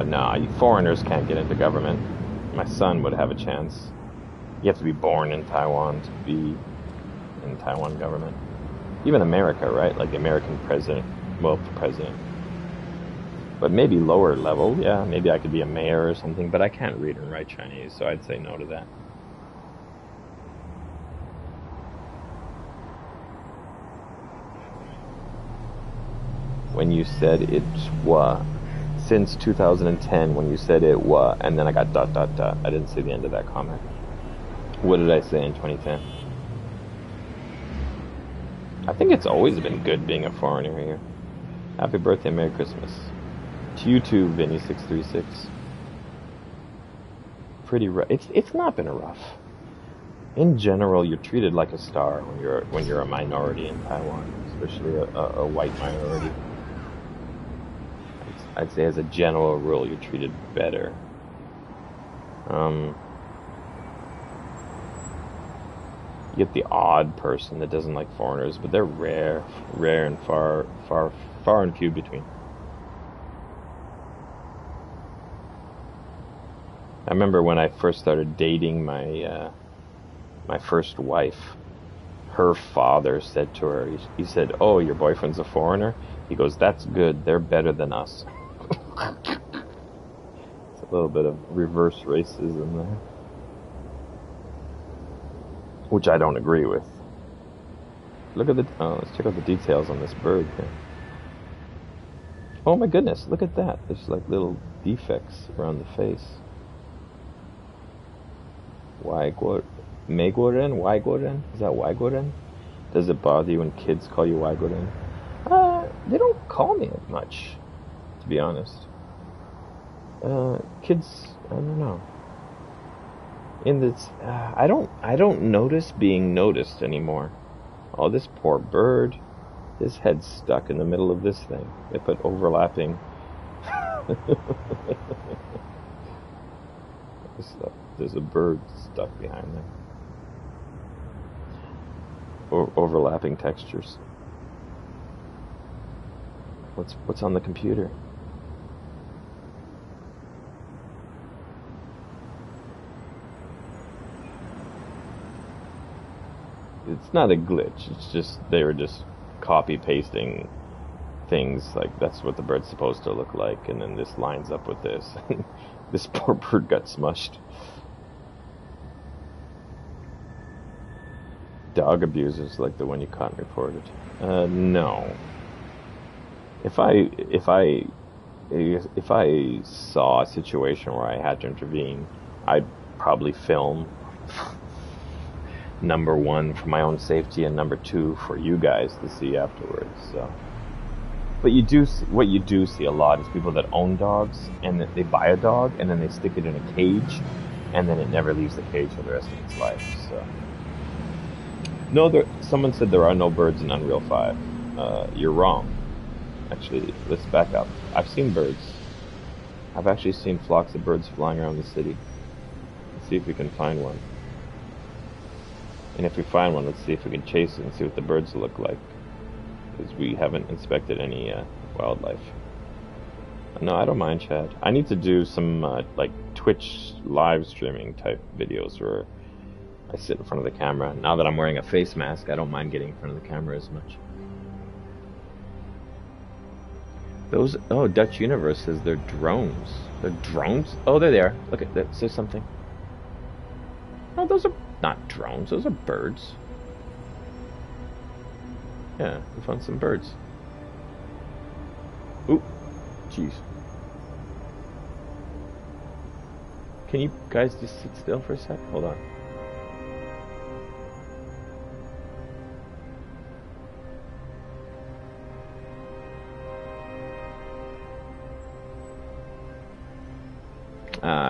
No, you foreigners can't get into government. My son would have a chance. You have to be born in Taiwan to be in Taiwan government. Even America, right? Like the American president, president. But maybe lower level, yeah. Maybe I could be a mayor or something, but I can't read and write Chinese, so I'd say no to that. When you said it was, since 2010, when you said it was, and then I got ... I didn't see the end of that comment. What did I say in 2010? I think it's always been good being a foreigner here. Happy birthday, Merry Christmas. To you too, Vinny636. Pretty rough. It's not been rough. In general, you're treated like a star when you're a minority in Taiwan, especially a white minority. I'd say as a general rule, you're treated better. You get the odd person that doesn't like foreigners, but they're rare and far and few between. I remember when I first started dating my first wife, her father said to her, he said, "Oh, your boyfriend's a foreigner?" He goes, "That's good, they're better than us." It's a little bit of reverse racism there, which I don't agree with. Look at let's check out the details on this bird here. Oh my goodness, look at that. There's like little defects around the face. Waigoren? Is that Waigoren? Does it bother you when kids call you Waigoren? They don't call me it much, to be honest. Kids, I don't know. In this, I don't notice being noticed anymore. Oh, this poor bird. His head's stuck in the middle of this thing. They put overlapping. There's a bird stuck behind them. Overlapping textures. What's on the computer? It's not a glitch. It's just they were just copy pasting things, like that's what the bird's supposed to look like, and then this lines up with this. This poor bird got smushed. Dog abusers like the one you caught and reported. No. If I saw a situation where I had to intervene, I'd probably film. Number one, for my own safety, and number two, for you guys to see afterwards. So, but what you do see a lot is people that own dogs, and that they buy a dog and then they stick it in a cage, and then it never leaves the cage for the rest of its life. So, no, someone said there are no birds in Unreal 5. You're wrong. Actually, let's back up. I've seen birds. I've actually seen flocks of birds flying around the city. Let's see if we can find one. And if we find one, let's see if we can chase it and see what the birds look like. Because we haven't inspected any wildlife. No, I don't mind, Chad. I need to do some like Twitch live streaming type videos where I sit in front of the camera. Now that I'm wearing a face mask, I don't mind getting in front of the camera as much. Those, oh, Dutch Universe says they're drones. They're drones? Oh, there they are. Look at that. Says something. Oh, those are not drones. Those are birds. Yeah, we found some birds. Ooh, jeez. Can you guys just sit still for a sec? Hold on.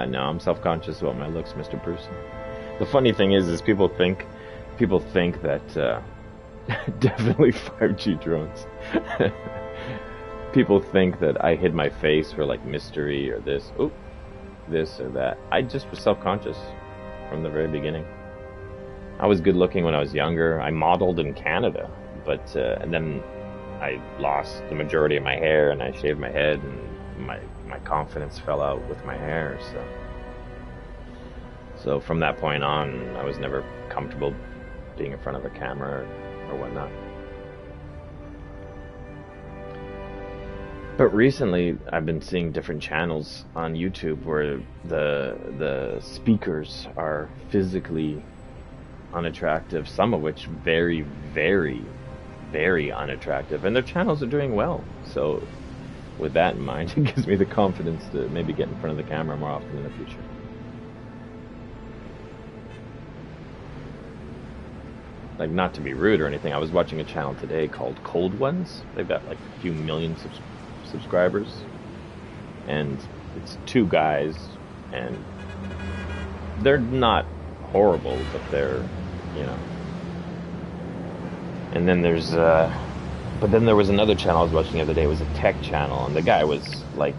No, I'm self-conscious about my looks, Mr. Bruce. The funny thing is people think that definitely 5G drones. People think that I hid my face for like mystery or this or that. I just was self-conscious from the very beginning. I was good looking when I was younger. I modeled in Canada, but and then I lost the majority of my hair and I shaved my head and my confidence fell out with my hair. So from that point on, I was never comfortable being in front of a camera or whatnot. But recently, I've been seeing different channels on YouTube where the speakers are physically unattractive, some of which very, very, very unattractive, and their channels are doing well. So with that in mind, it gives me the confidence to maybe get in front of the camera more often in the future. Like, not to be rude or anything, I was watching a channel today called Cold Ones. They've got like a few million subscribers, and it's two guys, and they're not horrible, but they're, you know. And then there's but then there was another channel I was watching the other day. It was a tech channel, and the guy was like,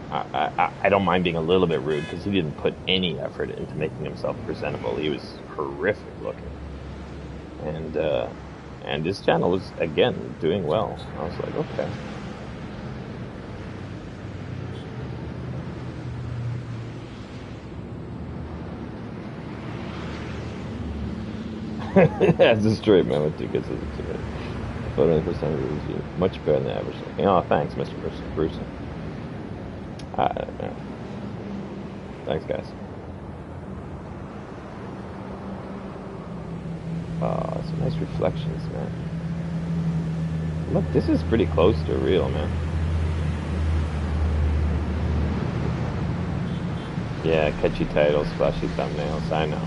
I don't mind being a little bit rude because he didn't put any effort into making himself presentable. He was horrific looking, and this channel was again doing well. I was like, okay. As a straight man with tickets as a ticket. But 100% is much better than the average. Oh, thanks, Mr. Bruce. Thanks, guys. Oh, some nice reflections, man. Look, this is pretty close to real, man. Yeah, catchy titles, flashy thumbnails, I know.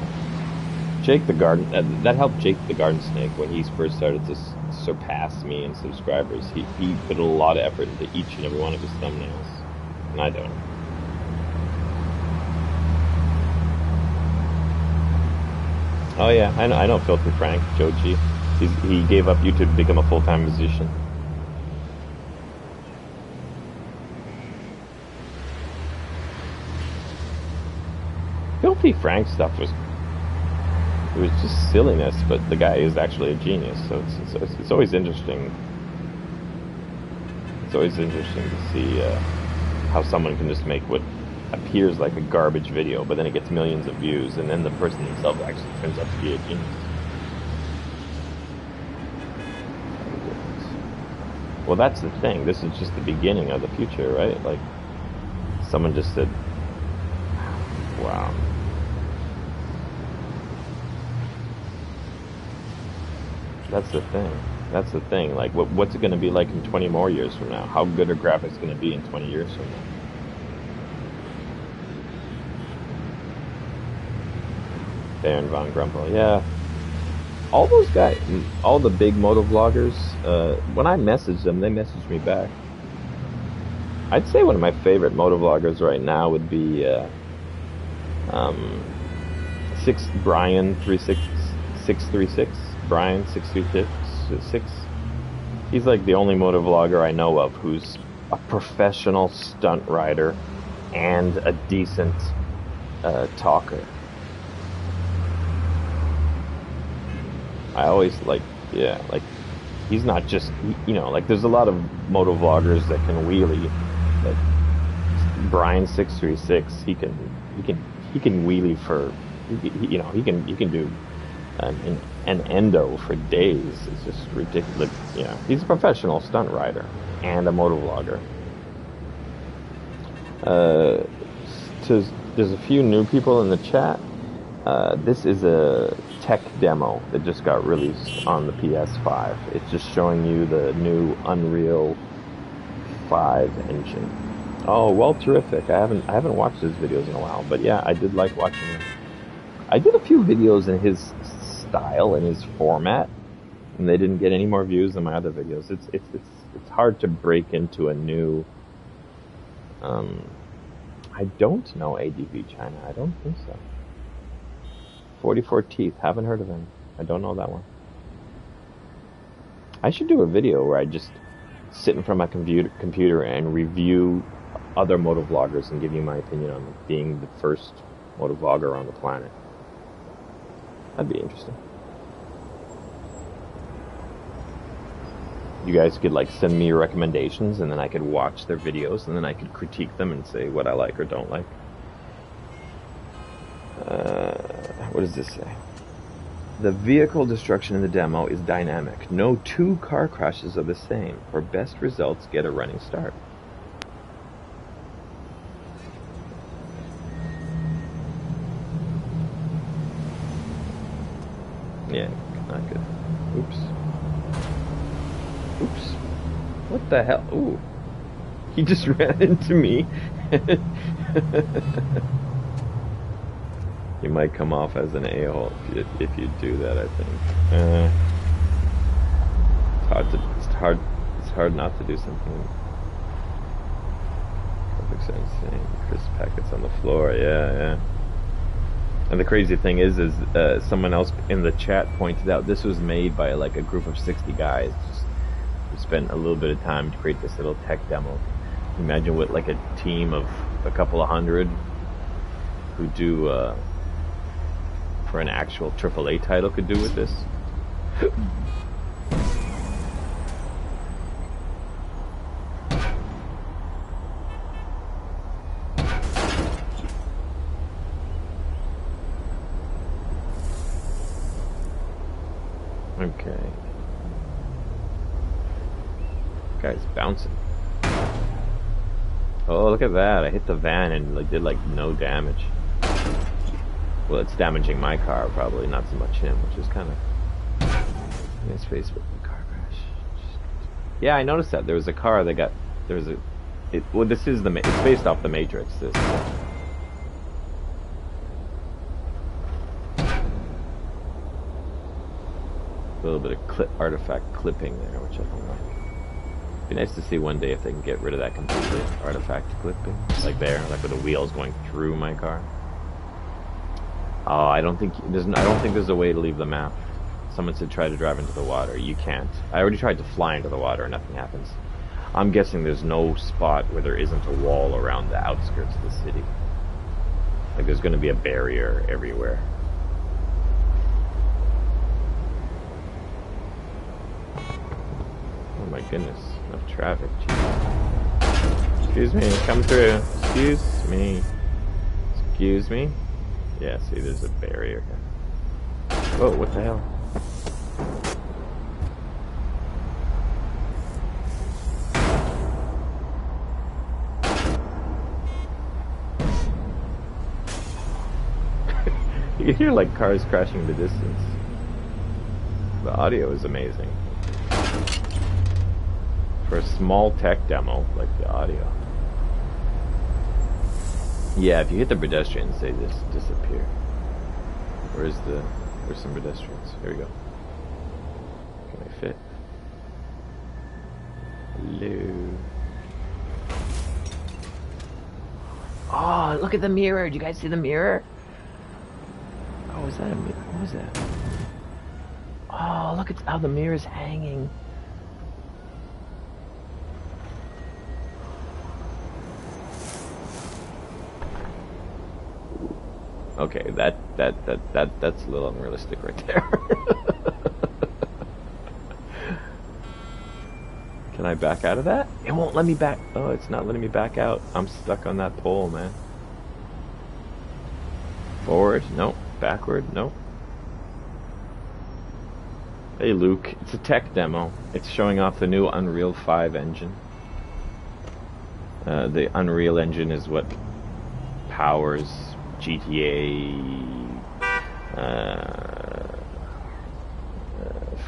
Jake the Garden, that helped Jake the Garden Snake when he first started to surpass me in subscribers. He put a lot of effort into each and every one of his thumbnails, and I don't. Oh yeah, I know Filthy Frank, Joe G. He gave up YouTube to become a full-time musician. Filthy Frank stuff was just silliness, but the guy is actually a genius. So it's always interesting. It's always interesting to see how someone can just make what appears like a garbage video, but then it gets millions of views, and then the person themselves actually turns out to be a genius. Well, that's the thing. This is just the beginning of the future, right? Like, someone just said, wow. That's the thing. That's the thing. Like, what's it going to be like in 20 more years from now? How good are graphics going to be in 20 years from now? Baron Von Grumple, yeah. All those guys, all the big motovloggers, when I message them, they message me back. I'd say one of my favorite motovloggers right now would be Brian 636. Brian 636. He's like the only motovlogger I know of who's a professional stunt rider and a decent talker. I always like he's not just, you know, like there's a lot of motovloggers that can wheelie, but Brian 636, he can wheelie for, you know, he can do and endo for days. It's just ridiculous. Yeah, he's a professional stunt rider and a motovlogger. There's a few new people in the chat. This is a tech demo that just got released on the PS5. It's just showing you the new Unreal 5 engine. Oh, well, terrific. I haven't watched his videos in a while, but yeah, I did like watching them. I did a few videos in his style and his format, and they didn't get any more views than my other videos. It's hard to break into a new. I don't know ADV China. I don't think so. 44 Teeth. Haven't heard of him. I don't know that one. I should do a video where I just sit in front of my computer and review other motovloggers and give you my opinion on being the first motovlogger on the planet. That'd be interesting. You guys could like send me your recommendations, and then I could watch their videos, and then I could critique them and say what I like or don't like. What does this say? The vehicle destruction in the demo is dynamic. No two car crashes are the same. For best results, get a running start. Yeah, not good. Oops. Oops. What the hell? Ooh. He just ran into me. You might come off as an a-hole if you do that, I think. It's hard not to do something. Graphics are insane. Crisp packets on the floor. Yeah. And the crazy thing is someone else in the chat pointed out this was made by like a group of 60 guys. Who spent a little bit of time to create this little tech demo. Imagine what like a team of a couple of hundred who do for an actual AAA title could do with this. Okay. Guy's bouncing. Oh, look at that. I hit the van and like did like no damage. Well, it's damaging my car, probably, not so much him, which is kind of... His Facebook car crash. Yeah, I noticed that. There was a car that got... There was a... Well, this is the... It's based off the Matrix, this. A little bit of artifact clipping there, which I don't like. It'd be nice to see one day if they can get rid of that completely. Artifact clipping. Like there, like with the wheels going through my car. Oh, I don't think there's a way to leave the map. Someone said try to drive into the water. You can't. I already tried to fly into the water and nothing happens. I'm guessing there's no spot where there isn't a wall around the outskirts of the city. Like there's going to be a barrier everywhere. Oh my goodness, enough traffic. Jeez. Excuse me, come through. Excuse me. Excuse me. Yeah, see, there's a barrier here. Whoa, what the hell? You can hear like cars crashing in the distance. The audio is amazing. For a small tech demo, like the audio. Yeah, if you hit the pedestrians, they just disappear. Where's some pedestrians? Here we go. Can I fit? Hello. Oh, look at the mirror. Did you guys see the mirror? Oh, was that a mirror? What was that? Oh, look at how the mirror's hanging. Okay, that's a little unrealistic right there. Can I back out of that? It won't let me back. Oh, it's not letting me back out. I'm stuck on that pole, man. Forward? Nope. Backward? Nope. Hey Luke, it's a tech demo. It's showing off the new Unreal 5 engine. The Unreal Engine is what powers GTA,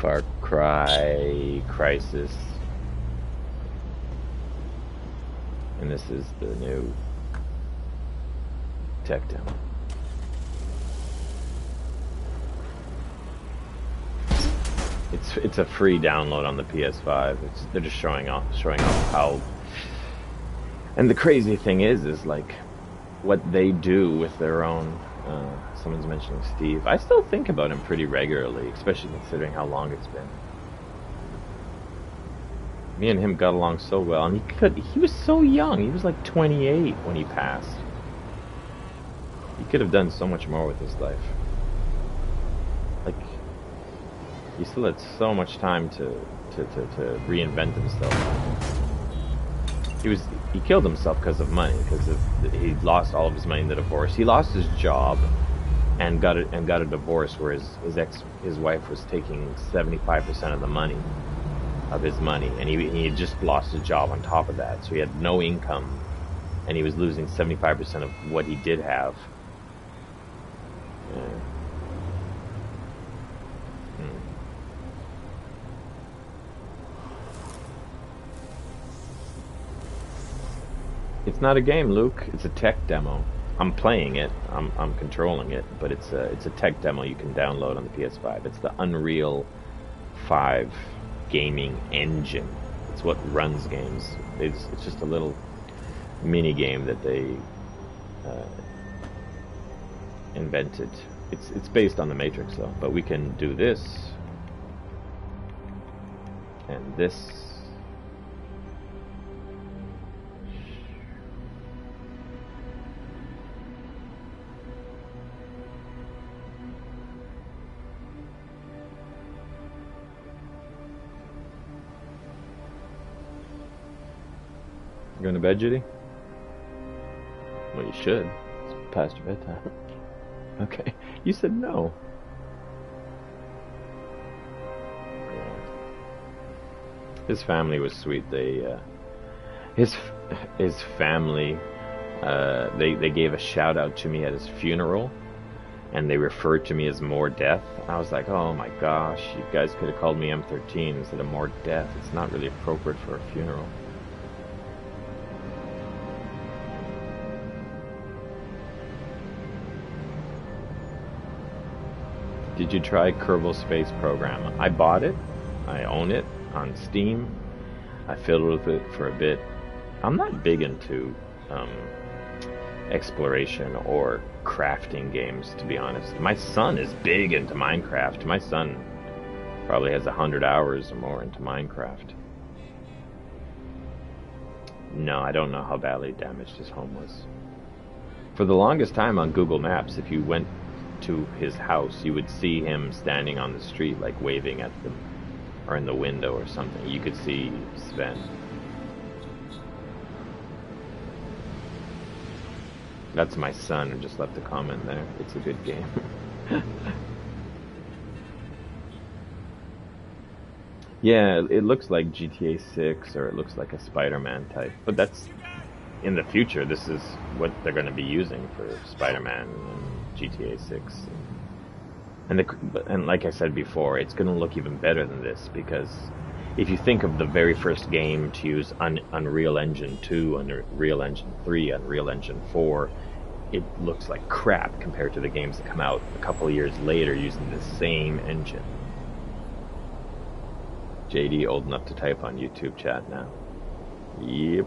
Far Cry, Crisis, and this is the new tech demo. It's a free download on the PS5. They're just showing off how. And the crazy thing is like what they do with their own. Someone's mentioning Steve. I still think about him pretty regularly, especially considering how long it's been. Me and him got along so well, and he was so young. He was like 28 when he passed. He could have done so much more with his life. Like, he still had so much time to reinvent himself. He killed himself because of money, he lost all of his money in the divorce. He lost his job and got a divorce where his wife was taking 75% of the money of his money, and he had just lost his job on top of that, so he had no income, and he was losing 75% of what he did have. Yeah. It's not a game, Luke. It's a tech demo. I'm playing it. I'm controlling it, but it's a tech demo you can download on the PS5. It's the Unreal 5 gaming engine. It's what runs games. It's just a little mini game that they invented. It's based on the Matrix though, but we can do this and this. You going to bed, Judy? Well, you should. It's past your bedtime. Okay. You said no. Yeah. His family was sweet. His family, they gave a shout out to me at his funeral, and they referred to me as More Death. I was like, oh my gosh, you guys could have called me M13 instead of More Death. It's not really appropriate for a funeral. Did you try Kerbal Space Program? I bought it. I own it on Steam. I fiddled with it for a bit. I'm not big into exploration or crafting games, to be honest. My son is big into Minecraft. My son probably has 100 hours or more into Minecraft. No, I don't know how badly damaged his home was. For the longest time on Google Maps, if you went to his house, you would see him standing on the street, like waving at them, or in the window or something. You could see Sven. That's my son who just left a comment there. It's a good game. Yeah, it looks like GTA 6, or it looks like a Spider-Man type, but that's in the future. This is what they're going to be using for Spider-Man and GTA 6, and like I said before, it's going to look even better than this, because if you think of the very first game to use Unreal Engine 2, Unreal Engine 3, Unreal Engine 4, it looks like crap compared to the games that come out a couple of years later using the same engine. JD old enough to type on YouTube chat now. Yep.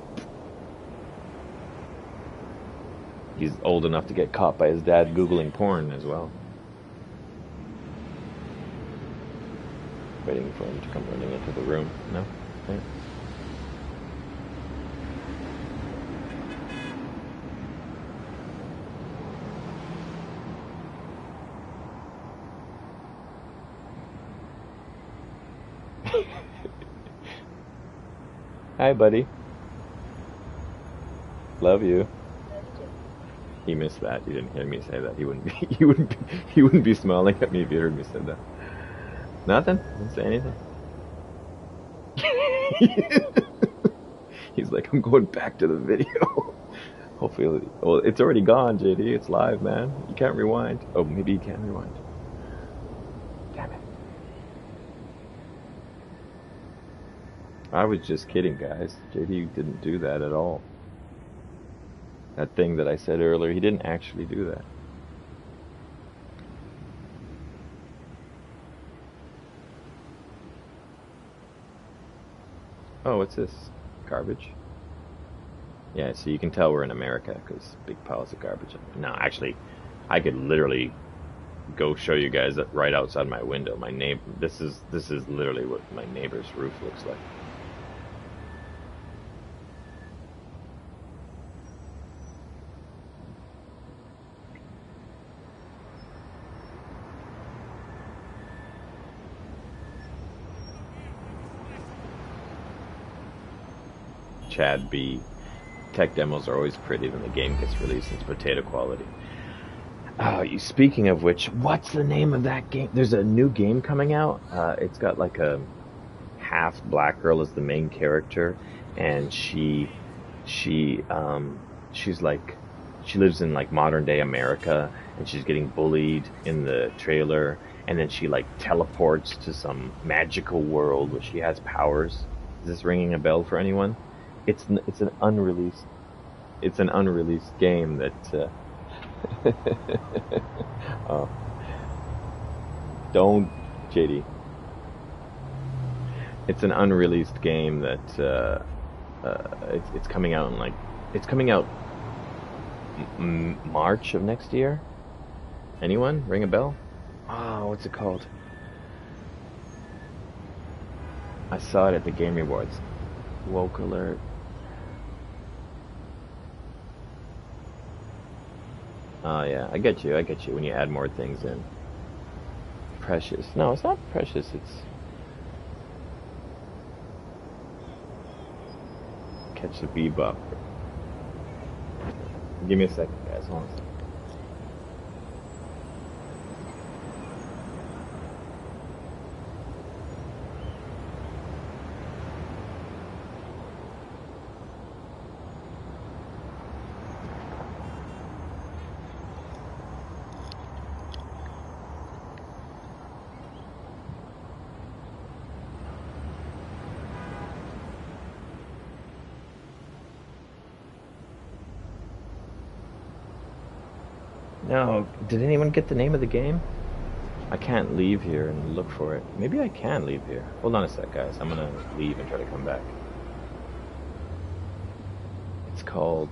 He's old enough to get caught by his dad Googling porn as well. Waiting for him to come running into the room. No? Okay. Hi, buddy. Love you. He missed that. He didn't hear me say that. He wouldn't be smiling at me if he heard me say that. Nothing? Didn't say anything. He's like, I'm going back to the video. Hopefully, well, it's already gone, JD. It's live, man. You can't rewind. Oh, maybe you can rewind. Damn it. I was just kidding, guys. JD didn't do that at all. That thing that I said earlier, he didn't actually do that. Oh, what's this? Garbage? Yeah, so you can tell we're in America because big piles of garbage. No, actually, I could literally go show you guys that right outside my window. My neighbor. This is literally what my neighbor's roof looks like. Chad B. Tech demos are always pretty when the game gets released into potato quality. Oh, speaking of which, what's the name of that game? There's a new game coming out. It's got like a half black girl as the main character, and she's like, she lives in like modern day America, and she's getting bullied in the trailer, and then she like teleports to some magical world where she has powers. Is this ringing a bell for anyone? It's an unreleased game that oh, don't, JD. It's an unreleased game that it's coming out in like, it's coming out March of next year. Anyone ring a bell? Oh, what's it called? I saw it at the Game Awards. Woke alert. Oh yeah, I get you. When you add more things in. Precious. No, it's not precious. It's catch the bebop. Give me a second, guys. Hold on a second. No, did anyone get the name of the game? I can't leave here and look for it. Maybe I can leave here. Hold on a sec, guys. I'm gonna leave and try to come back. It's called...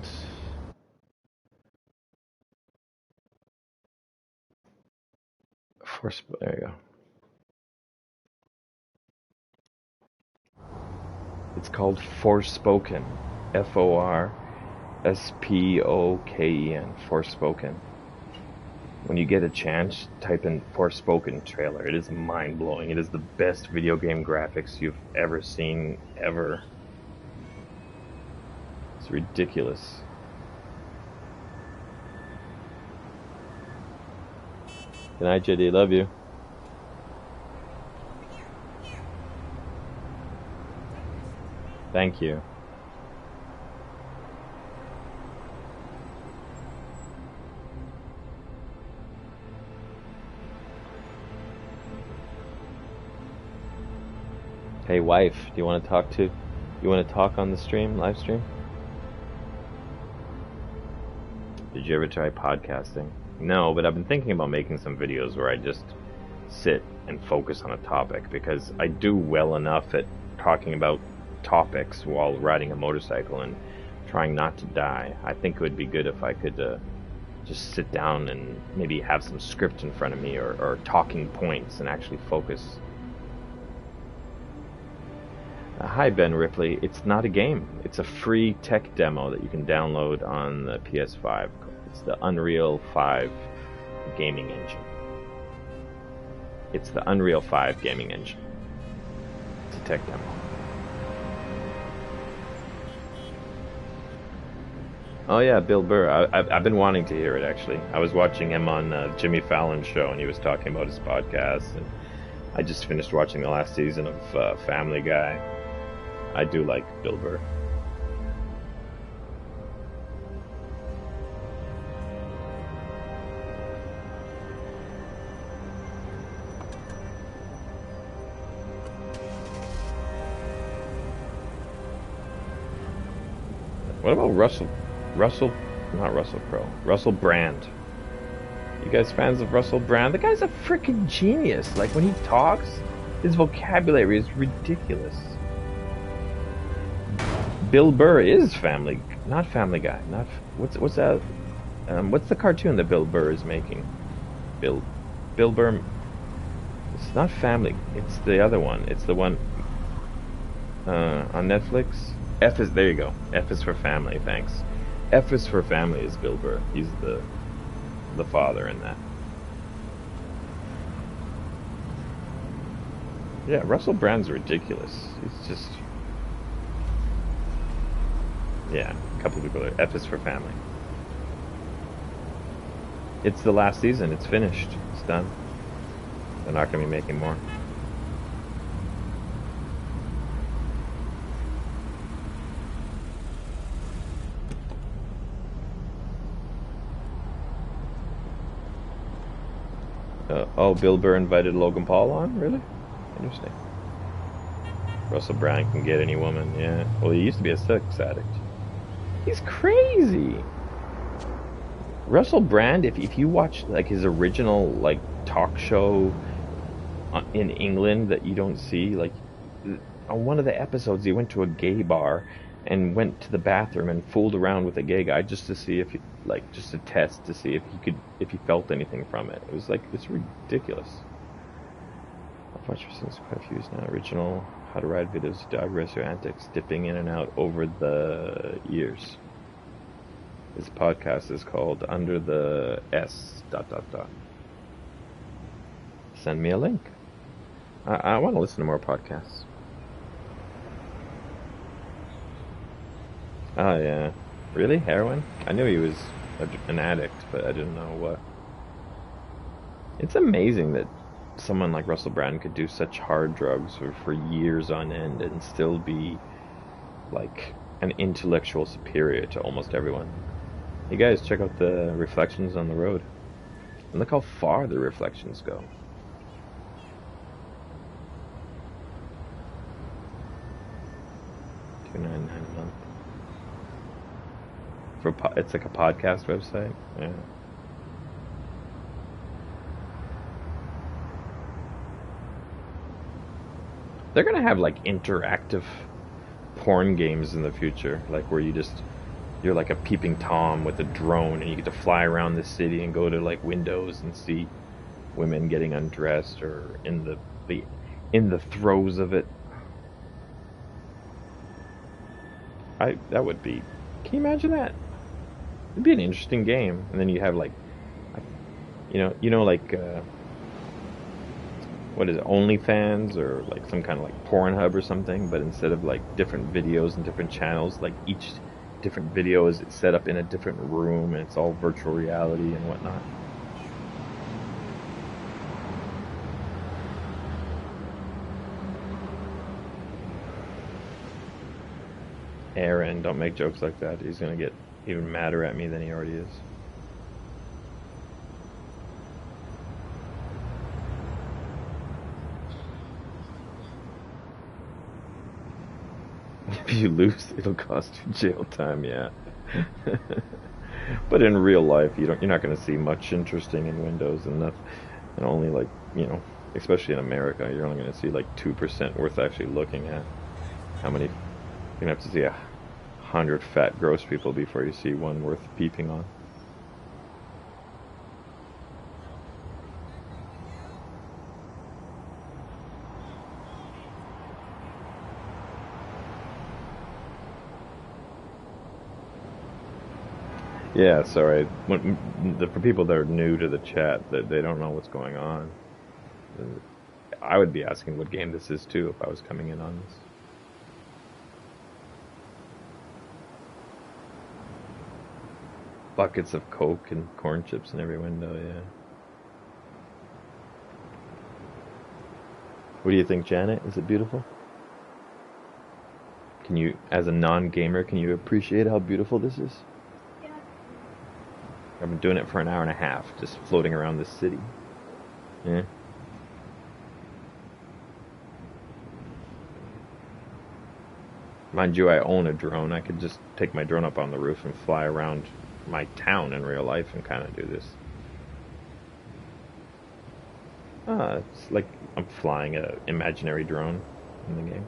There you go. It's called Forspoken. Forspoken. Forspoken. When you get a chance, type in Forspoken trailer. It is mind-blowing. It is the best video game graphics you've ever seen, ever. It's ridiculous. Good night, JD. Love you. Thank you. Hey wife, do you want to talk on the stream, live stream? Did you ever try podcasting? No, but I've been thinking about making some videos where I just sit and focus on a topic, because I do well enough at talking about topics while riding a motorcycle and trying not to die. I think it would be good if I could just sit down and maybe have some script in front of me, or talking points, and actually focus. Hi Ben Ripley, it's not a game. It's a free tech demo that you can download on the PS5. It's the Unreal 5 gaming engine. It's the Unreal 5 gaming engine. It's a tech demo. Oh yeah, Bill Burr. I've been wanting to hear it, actually. I was watching him on Jimmy Fallon's show, and he was talking about his podcast, and I just finished watching the last season of Family Guy. I do like Bill Burr. What about Russell Brand? You guys fans of Russell Brand? The guy's a freaking genius. Like, when he talks, his vocabulary is ridiculous. Bill Burr is not Family Guy. Not what's that? What's the cartoon that Bill Burr is making? Bill Burr. It's not Family. It's the other one. It's the one on Netflix. There you go. F is for Family. Thanks. F is for Family is Bill Burr. He's the father in that. Yeah, Russell Brand's ridiculous. He's just... Yeah, a couple of people are... F is for Family. It's the last season. It's finished. It's done. They're not going to be making more. Oh, Bill Burr invited Logan Paul on? Really? Interesting. Russell Brand can get any woman, yeah. Well, he used to be a sex addict. He's crazy! Russell Brand, if you watch like his original like talk show in England that you don't see, like on one of the episodes he went to a gay bar and went to the bathroom and fooled around with a gay guy just to see if he, like, just to test to see if he felt anything from it. It was like, it's ridiculous. I've watched for since quite a few years now. Original how to ride videos, dog racer antics, dipping in and out over the years. This podcast is called Under the S ... Send me a link. I want to listen to more podcasts. Oh, yeah. Really? Heroin? I knew he was an addict, but I didn't know what. It's amazing that someone like Russell Brand could do such hard drugs for years on end and still be, like, an intellectual superior to almost everyone. Hey guys, check out the reflections on the road. And look how far the reflections go. $2.99 a month. It's like a podcast website. Yeah. They're gonna have like interactive porn games in the future, like where you're like a peeping Tom with a drone and you get to fly around the city and go to like windows and see women getting undressed or in the throes of it. That would be... Can you imagine that? It'd be an interesting game. And then you have like, like, what is it, OnlyFans or like some kind of like Pornhub or something, but instead of like different videos and different channels, like each different video is set up in a different room and it's all virtual reality and whatnot. Aaron, don't make jokes like that. He's gonna get even madder at me than he already is. If you lose, it'll cost you jail time, yeah. But in real life, you're not going to see much interesting in Windows, and only like, especially in America, you're only going to see like 2% worth actually looking at. How many? You're going to have to see 100 fat, gross people before you see one worth peeping on. Yeah, sorry. For people that are new to the chat, that they don't know what's going on, I would be asking what game this is too if I was coming in on this. Buckets of Coke and corn chips in every window, yeah. What do you think, Janet? Is it beautiful? Can you, as a non-gamer, can you appreciate how beautiful this is? Yeah. I've been doing it for an hour and a half, just floating around this city. Yeah. Mind you, I own a drone. I could just take my drone up on the roof and fly around my town in real life and kind of do this. It's like I'm flying an imaginary drone in the game.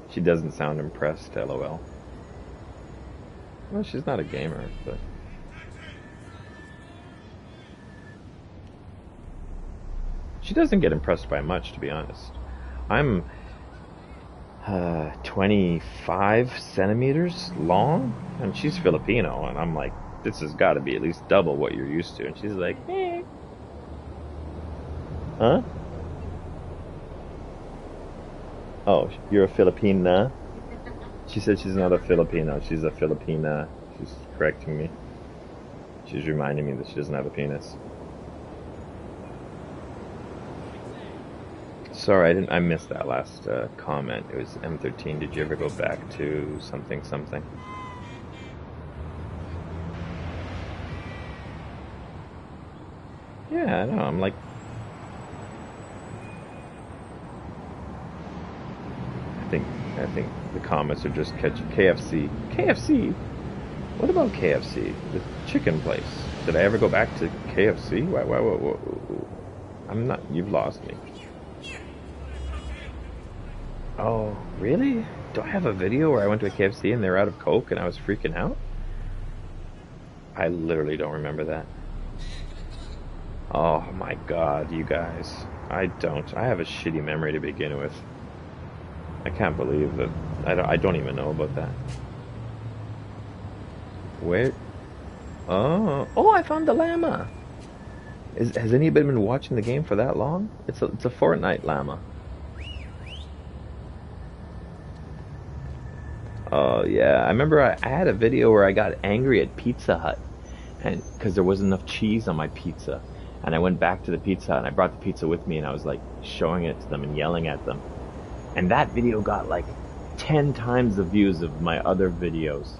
She doesn't sound impressed, lol. Well, she's not a gamer, but... She doesn't get impressed by much, to be honest. I'm 25 centimeters long, and she's Filipino, and I'm like, this has got to be at least double what you're used to. And she's like, eh. Huh? Oh, you're a Filipina? She said she's not a Filipino, she's a Filipina. She's correcting me. She's reminding me that she doesn't have a penis. Sorry, I missed that last comment. It was M13. Did you ever go back to something something? Yeah, I know. I'm like, I think the comments are just catching KFC. KFC? What about KFC? The chicken place. Did I ever go back to KFC? Why? I'm not. You've lost me. Oh, really? Do I have a video where I went to a KFC and they were out of Coke and I was freaking out? I literally don't remember that. Oh my god, you guys. I don't. I have a shitty memory to begin with. I can't believe that. I don't even know about that. Where? Oh, I found the llama. Has anybody been watching the game for that long? It's a Fortnite llama. Oh yeah, I remember I had a video where I got angry at Pizza Hut, and because there wasn't enough cheese on my pizza, and I went back to the Pizza Hut and I brought the pizza with me and I was like showing it to them and yelling at them, and that video got like 10 times the views of my other videos.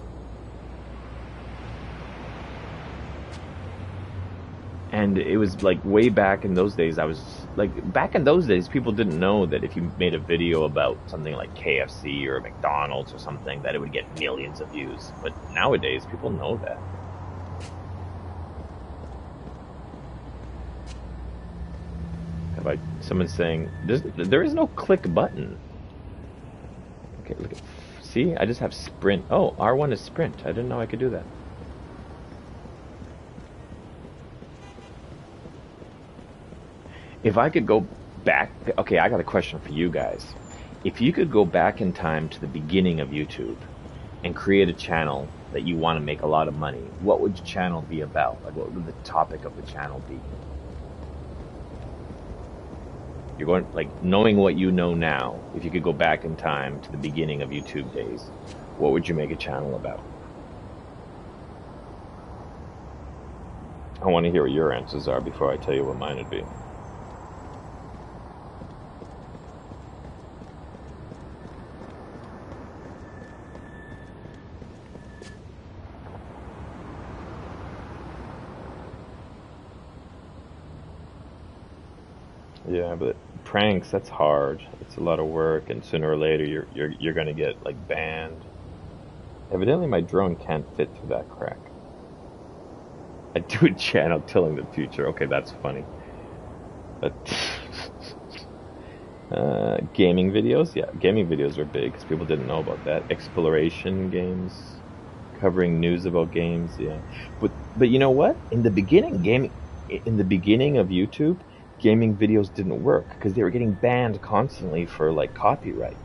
And it was like way back in those days. I was like, back in those days, people didn't know that if you made a video about something like KFC or McDonald's or something, that it would get millions of views. But nowadays, people know that. Someone's saying there is no click button. Okay, look at, see, I just have sprint. Oh, R1 is sprint. I didn't know I could do that. If I could go back, okay, I got a question for you guys. If you could go back in time to the beginning of YouTube and create a channel that you want to make a lot of money, what would your channel be about? Like, what would the topic of the channel be? You're going, like, knowing what you know now, if you could go back in time to the beginning of YouTube days, what would you make a channel about? I want to hear what your answers are before I tell you what mine would be. Yeah, but pranks, that's hard. It's a lot of work, and sooner or later you're gonna get like banned. Evidently my drone can't fit through that crack. I do a channel telling the future. Okay, that's funny. But gaming videos, yeah, gaming videos are big because people didn't know about that. Exploration games, covering news about games, yeah. But you know what? In the beginning of YouTube, gaming videos didn't work because they were getting banned constantly for like copyright.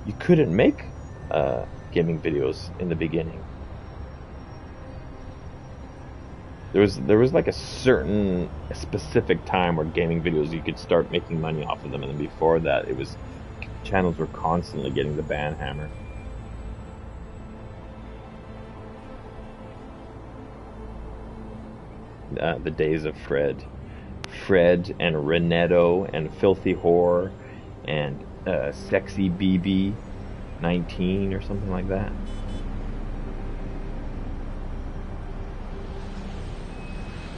You couldn't make gaming videos in the beginning. There was like a specific time where gaming videos you could start making money off of them, and then before that, it was channels were constantly getting the ban hammer. The days of Fred. Fred and Renetto and Filthy Whore and Sexy BB 19 or something like that.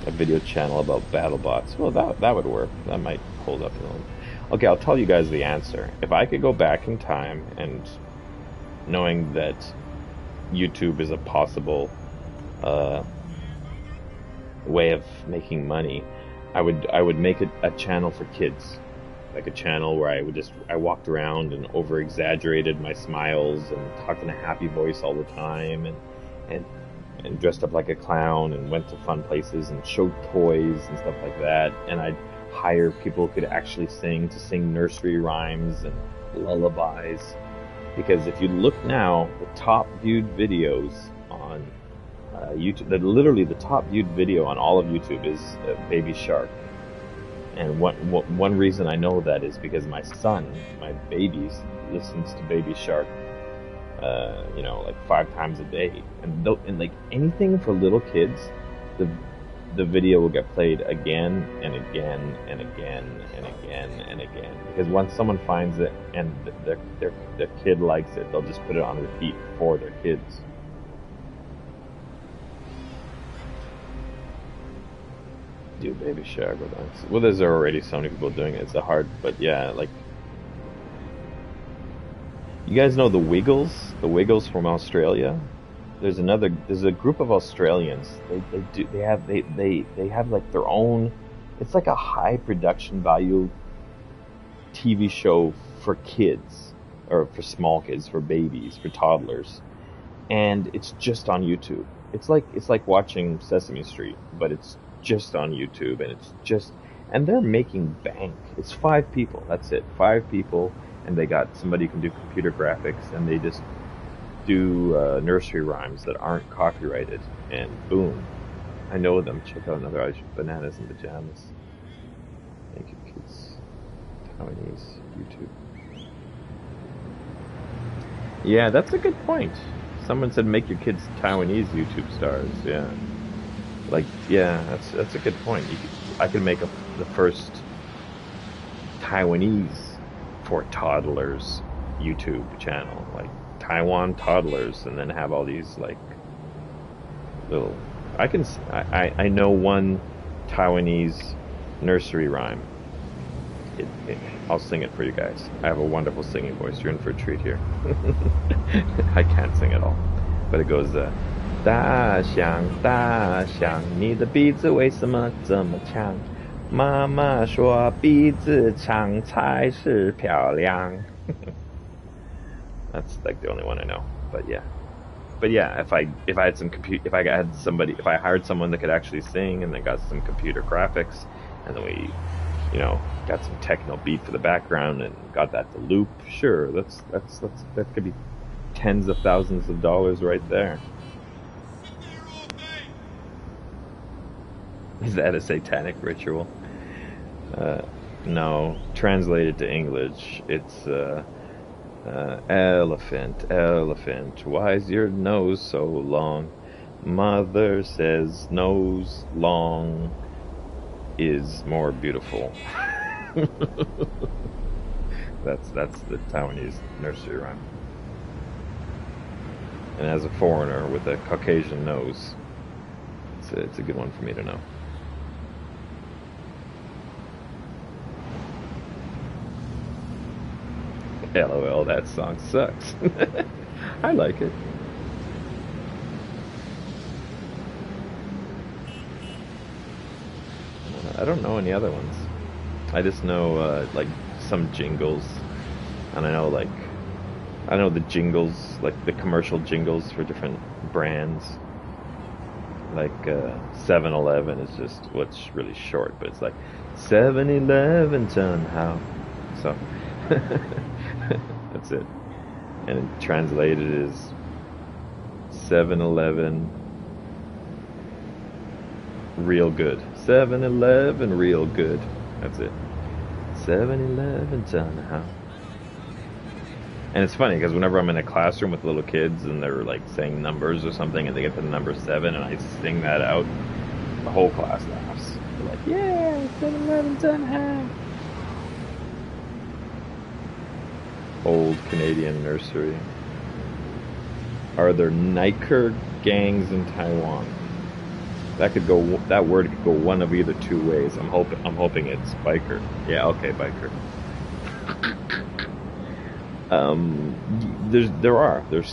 A video channel about BattleBots. Well, that would work. That might hold up a little. Okay, I'll tell you guys the answer. If I could go back in time, and knowing that YouTube is a possible way of making money, I would make it a channel for kids, like a channel where I walked around and over exaggerated my smiles and talked in a happy voice all the time, and dressed up like a clown and went to fun places and showed toys and stuff like that. And I'd hire people who could actually sing nursery rhymes and lullabies. Because if you look now, the top viewed videos on YouTube, literally the top viewed video on all of YouTube is Baby Shark. And one reason I know that is because my son, my baby, listens to Baby Shark, like 5 times a day. And like anything for little kids, the video will get played again and again and again and again and again. Because once someone finds it and their kid likes it, they'll just put it on repeat for their kids. Do Baby Shark. Well, there's already so many people doing it. It's but yeah, like, you guys know the Wiggles? The Wiggles from Australia? There's a group of Australians. They have like their own, it's like a high production value TV show for kids, or for small kids, for babies, for toddlers. And it's just on YouTube. It's like watching Sesame Street, but it's just on YouTube, and they're making bank. It's 5 people. That's it. 5 people. And they got somebody who can do computer graphics, and they just do nursery rhymes that aren't copyrighted, and boom, I know them. Check out another Bananas and Pajamas. Thank you, kids. Taiwanese YouTube. Yeah, that's a good point. Someone said make your kids Taiwanese YouTube stars. Yeah, like, yeah, that's a good point. I could make the first Taiwanese for toddlers YouTube channel, like Taiwan toddlers, and then have all these like little. I know one Taiwanese nursery rhyme. I'll sing it for you guys. I have a wonderful singing voice. You're in for a treat here. I can't sing at all, but it goes. 大象，大象，你的鼻子为什么这么长？妈妈说鼻子长才是漂亮。That's like the only one I know, but yeah. But yeah, if I had if I hired someone that could actually sing, and they got some computer graphics, and then we, got some techno beat for the background and got that to loop, sure, that could be tens of thousands of dollars right there. Is that a satanic ritual? No. Translated to English, it's elephant, elephant, why is your nose so long? Mother says nose long is more beautiful. That's the Taiwanese nursery rhyme. And as a foreigner with a Caucasian nose, it's a good one for me to know. LOL, that song sucks. I like it. I don't know any other ones. I just know like some jingles, and I know the jingles, like the commercial jingles for different brands. Like 7-Eleven is just what's really short, but it's like 7-Eleven Chun Hao. So that's it. And translated is 7-Eleven real good. 7-Eleven real good. That's it. 7-Eleven Chun Hao. And it's funny because whenever I'm in a classroom with little kids and they're like saying numbers or something and they get to the number 7 and I sing that out, the whole class laughs. They're like, yeah, 7-Eleven's on half. Old Canadian nursery. Are there Niker gangs in Taiwan? That could go. That word could go one of either two ways. I'm hoping it's biker. Yeah, okay, biker.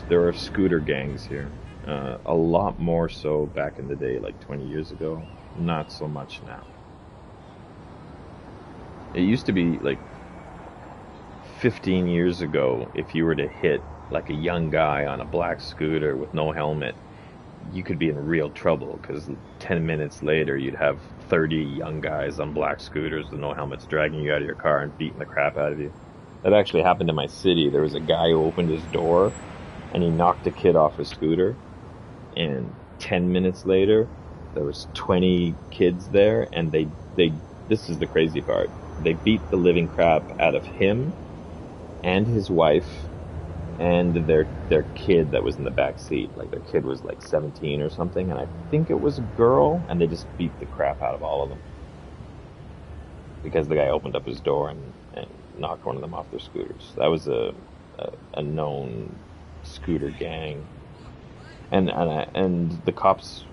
There are scooter gangs here. A lot more so back in the day, like 20 years ago. Not so much now. It used to be like 15 years ago, if you were to hit like a young guy on a black scooter with no helmet, you could be in real trouble, because 10 minutes later you'd have 30 young guys on black scooters with no helmets dragging you out of your car and beating the crap out of you. That actually happened in my city. There was a guy who opened his door and he knocked a kid off a scooter, and 10 minutes later there was 20 kids there, and they this is the crazy part, they beat the living crap out of him and his wife and their kid that was in the back seat. Like, their kid was like 17 or something, and I think it was a girl, and they just beat the crap out of all of them because the guy opened up his door and knocked one of them off their scooters. That was a known scooter gang, and the cops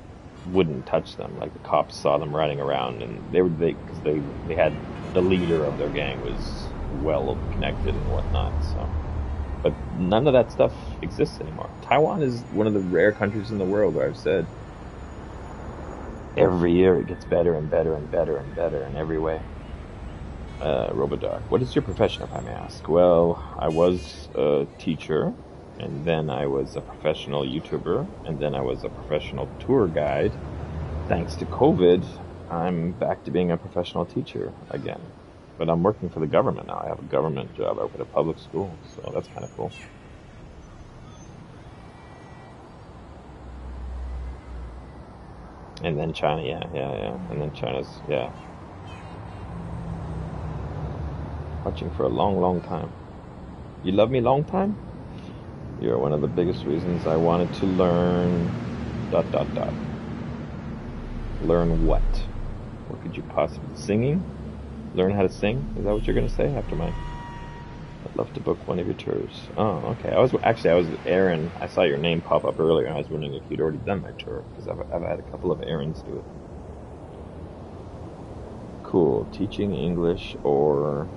wouldn't touch them. Like, the cops saw them riding around, and because they had, the leader of their gang was well connected and whatnot, so. But none of that stuff exists anymore. Taiwan is one of the rare countries in the world where I've said every year it gets better and better and better and better in every way. Robodoc, what is your profession, if I may ask? Well, I was a teacher, and then I was a professional YouTuber, and then I was a professional tour guide. Thanks to COVID, I'm back to being a professional teacher again. But I'm working for the government now. I have a government job. I work at a public school, so that's kind of cool. And then China, yeah. And then China's, yeah. Watching for a long, long time. You love me long time? You're one of the biggest reasons I wanted to learn... ... Learn what? What could you possibly... Singing? Learn how to sing? Is that what you're going to say after mine? I'd love to book one of your tours. Oh, okay. I was Aaron. I saw your name pop up earlier, and I was wondering if you'd already done my tour, because I've had a couple of Aarons do it. Cool. Teaching English, or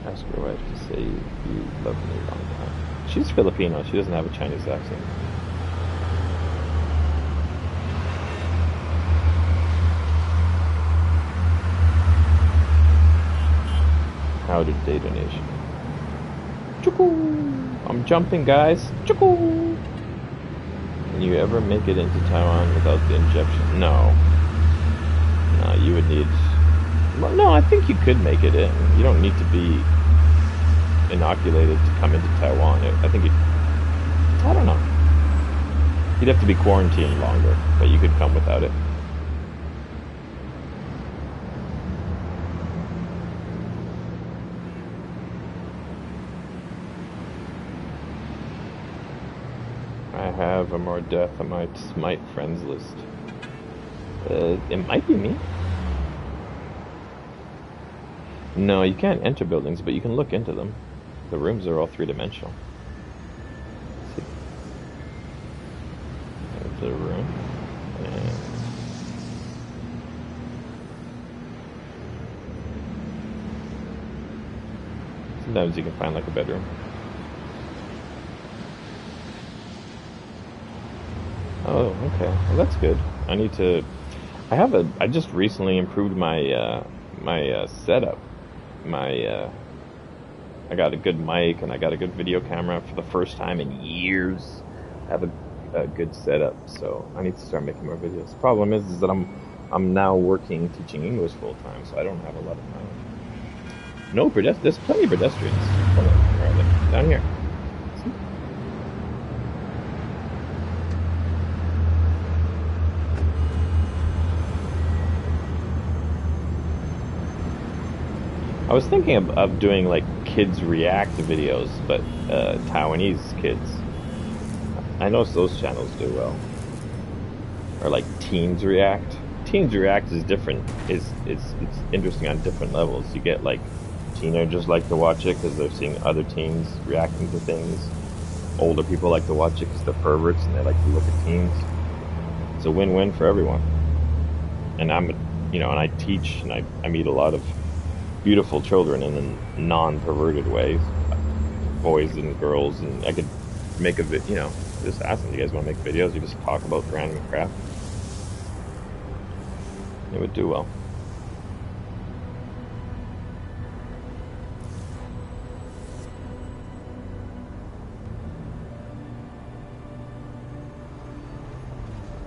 ask your wife to say you love me a long time. She's Filipino. She doesn't have a Chinese accent. How to date a nation. Chuku! I'm jumping, guys. Chuku! Can you ever make it into Taiwan without the injection? No. No, you would need... Well, no, I think you could make it in. You don't need to be inoculated to come into Taiwan. I think I don't know. You'd have to be quarantined longer, but you could come without it. I have a more death on my Smite friends list. It might be me. No, you can't enter buildings, but you can look into them. The rooms are all three-dimensional. See? There's a room. And sometimes you can find like a bedroom. Oh, okay. Well, that's good. I just recently improved my setup. I got a good mic, and I got a good video camera for the first time in years. I have a good setup, so I need to start making more videos. The problem is that I'm now working teaching English full time, so I don't have a lot of time. No, there's plenty of pedestrians. Hold on, where are they? Down here. See? I was thinking of doing like kids react videos, but Taiwanese kids. I know those channels do well. Or like teens react. teens react is different. It's interesting on different levels. You get like teenagers like to watch it because they're seeing other teens reacting to things. Older people like to watch it because they're perverts and they like to look at teens. It's a win-win for everyone. And and I teach and I meet a lot of beautiful children in a non-perverted ways, boys and girls, and I could make just ask them, you guys want to make videos? You just talk about random crap. It would do well.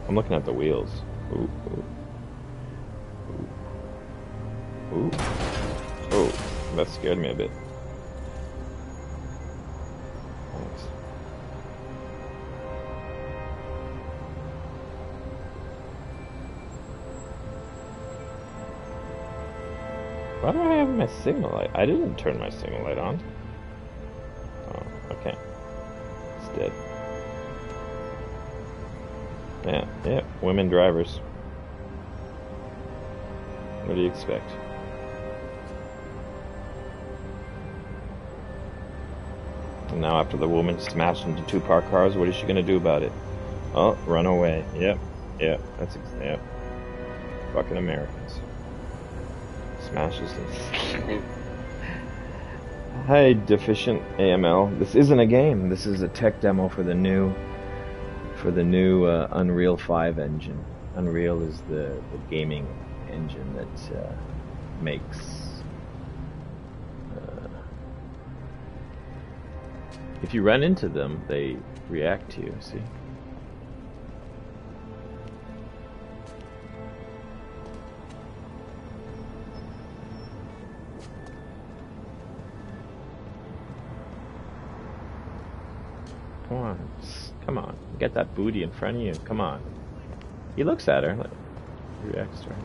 I'm looking at the wheels. Ooh, ooh. Ooh. Oh, that scared me a bit. Thanks. Why do I have my signal light? I didn't turn my signal light on. Oh, okay. It's dead. Yeah, women drivers. What do you expect? And now after the woman smashed into 2 parked cars, what is she gonna do about it? Oh, run away. Yep. Fucking Americans. Smashes and... Hi, Deficient AML. This isn't a game. This is a tech demo for the new Unreal 5 engine. Unreal is the gaming engine that makes if you run into them, they react to you, see? Come on, get that booty in front of you. Come on. He looks at her. He reacts to her.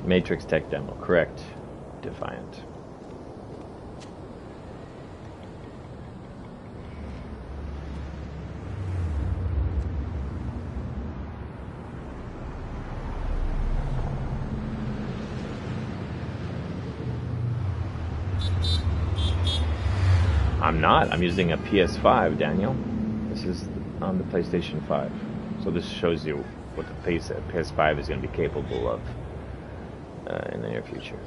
Matrix tech demo, correct. Defiant. I'm not. I'm using a PS5, Daniel. This is on the PlayStation 5. So this shows you what the PS5 is going to be capable of in the near future.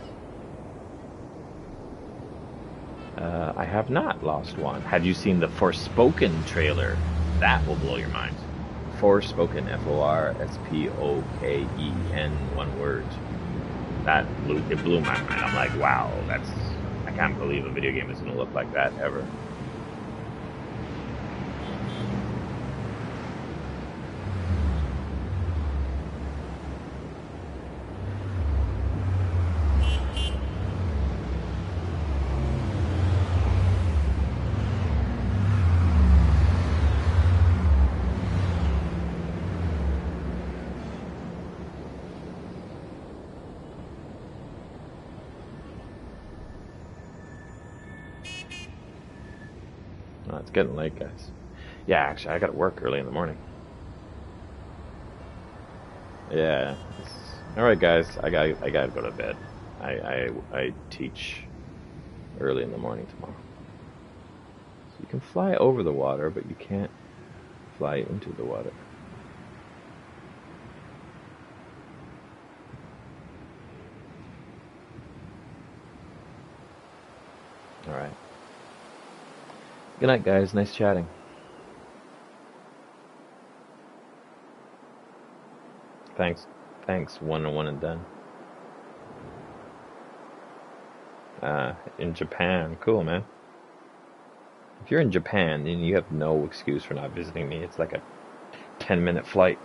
I have not lost one. Have you seen the Forspoken trailer? That will blow your mind. Forspoken, F-O-R-S-P-O-K-E-N, one word. It blew my mind. I'm like, wow, I can't believe a video game is going to look like that ever. Oh, it's getting late, guys. Yeah, actually, I got to work early in the morning. Yeah. All right, guys. I gotta go to bed. I teach early in the morning tomorrow. So you can fly over the water, but you can't fly into the water. All right. Good night, guys. Nice chatting. Thanks. One and done. In Japan. Cool, man. If you're in Japan, then you have no excuse for not visiting me. It's like a 10-minute flight.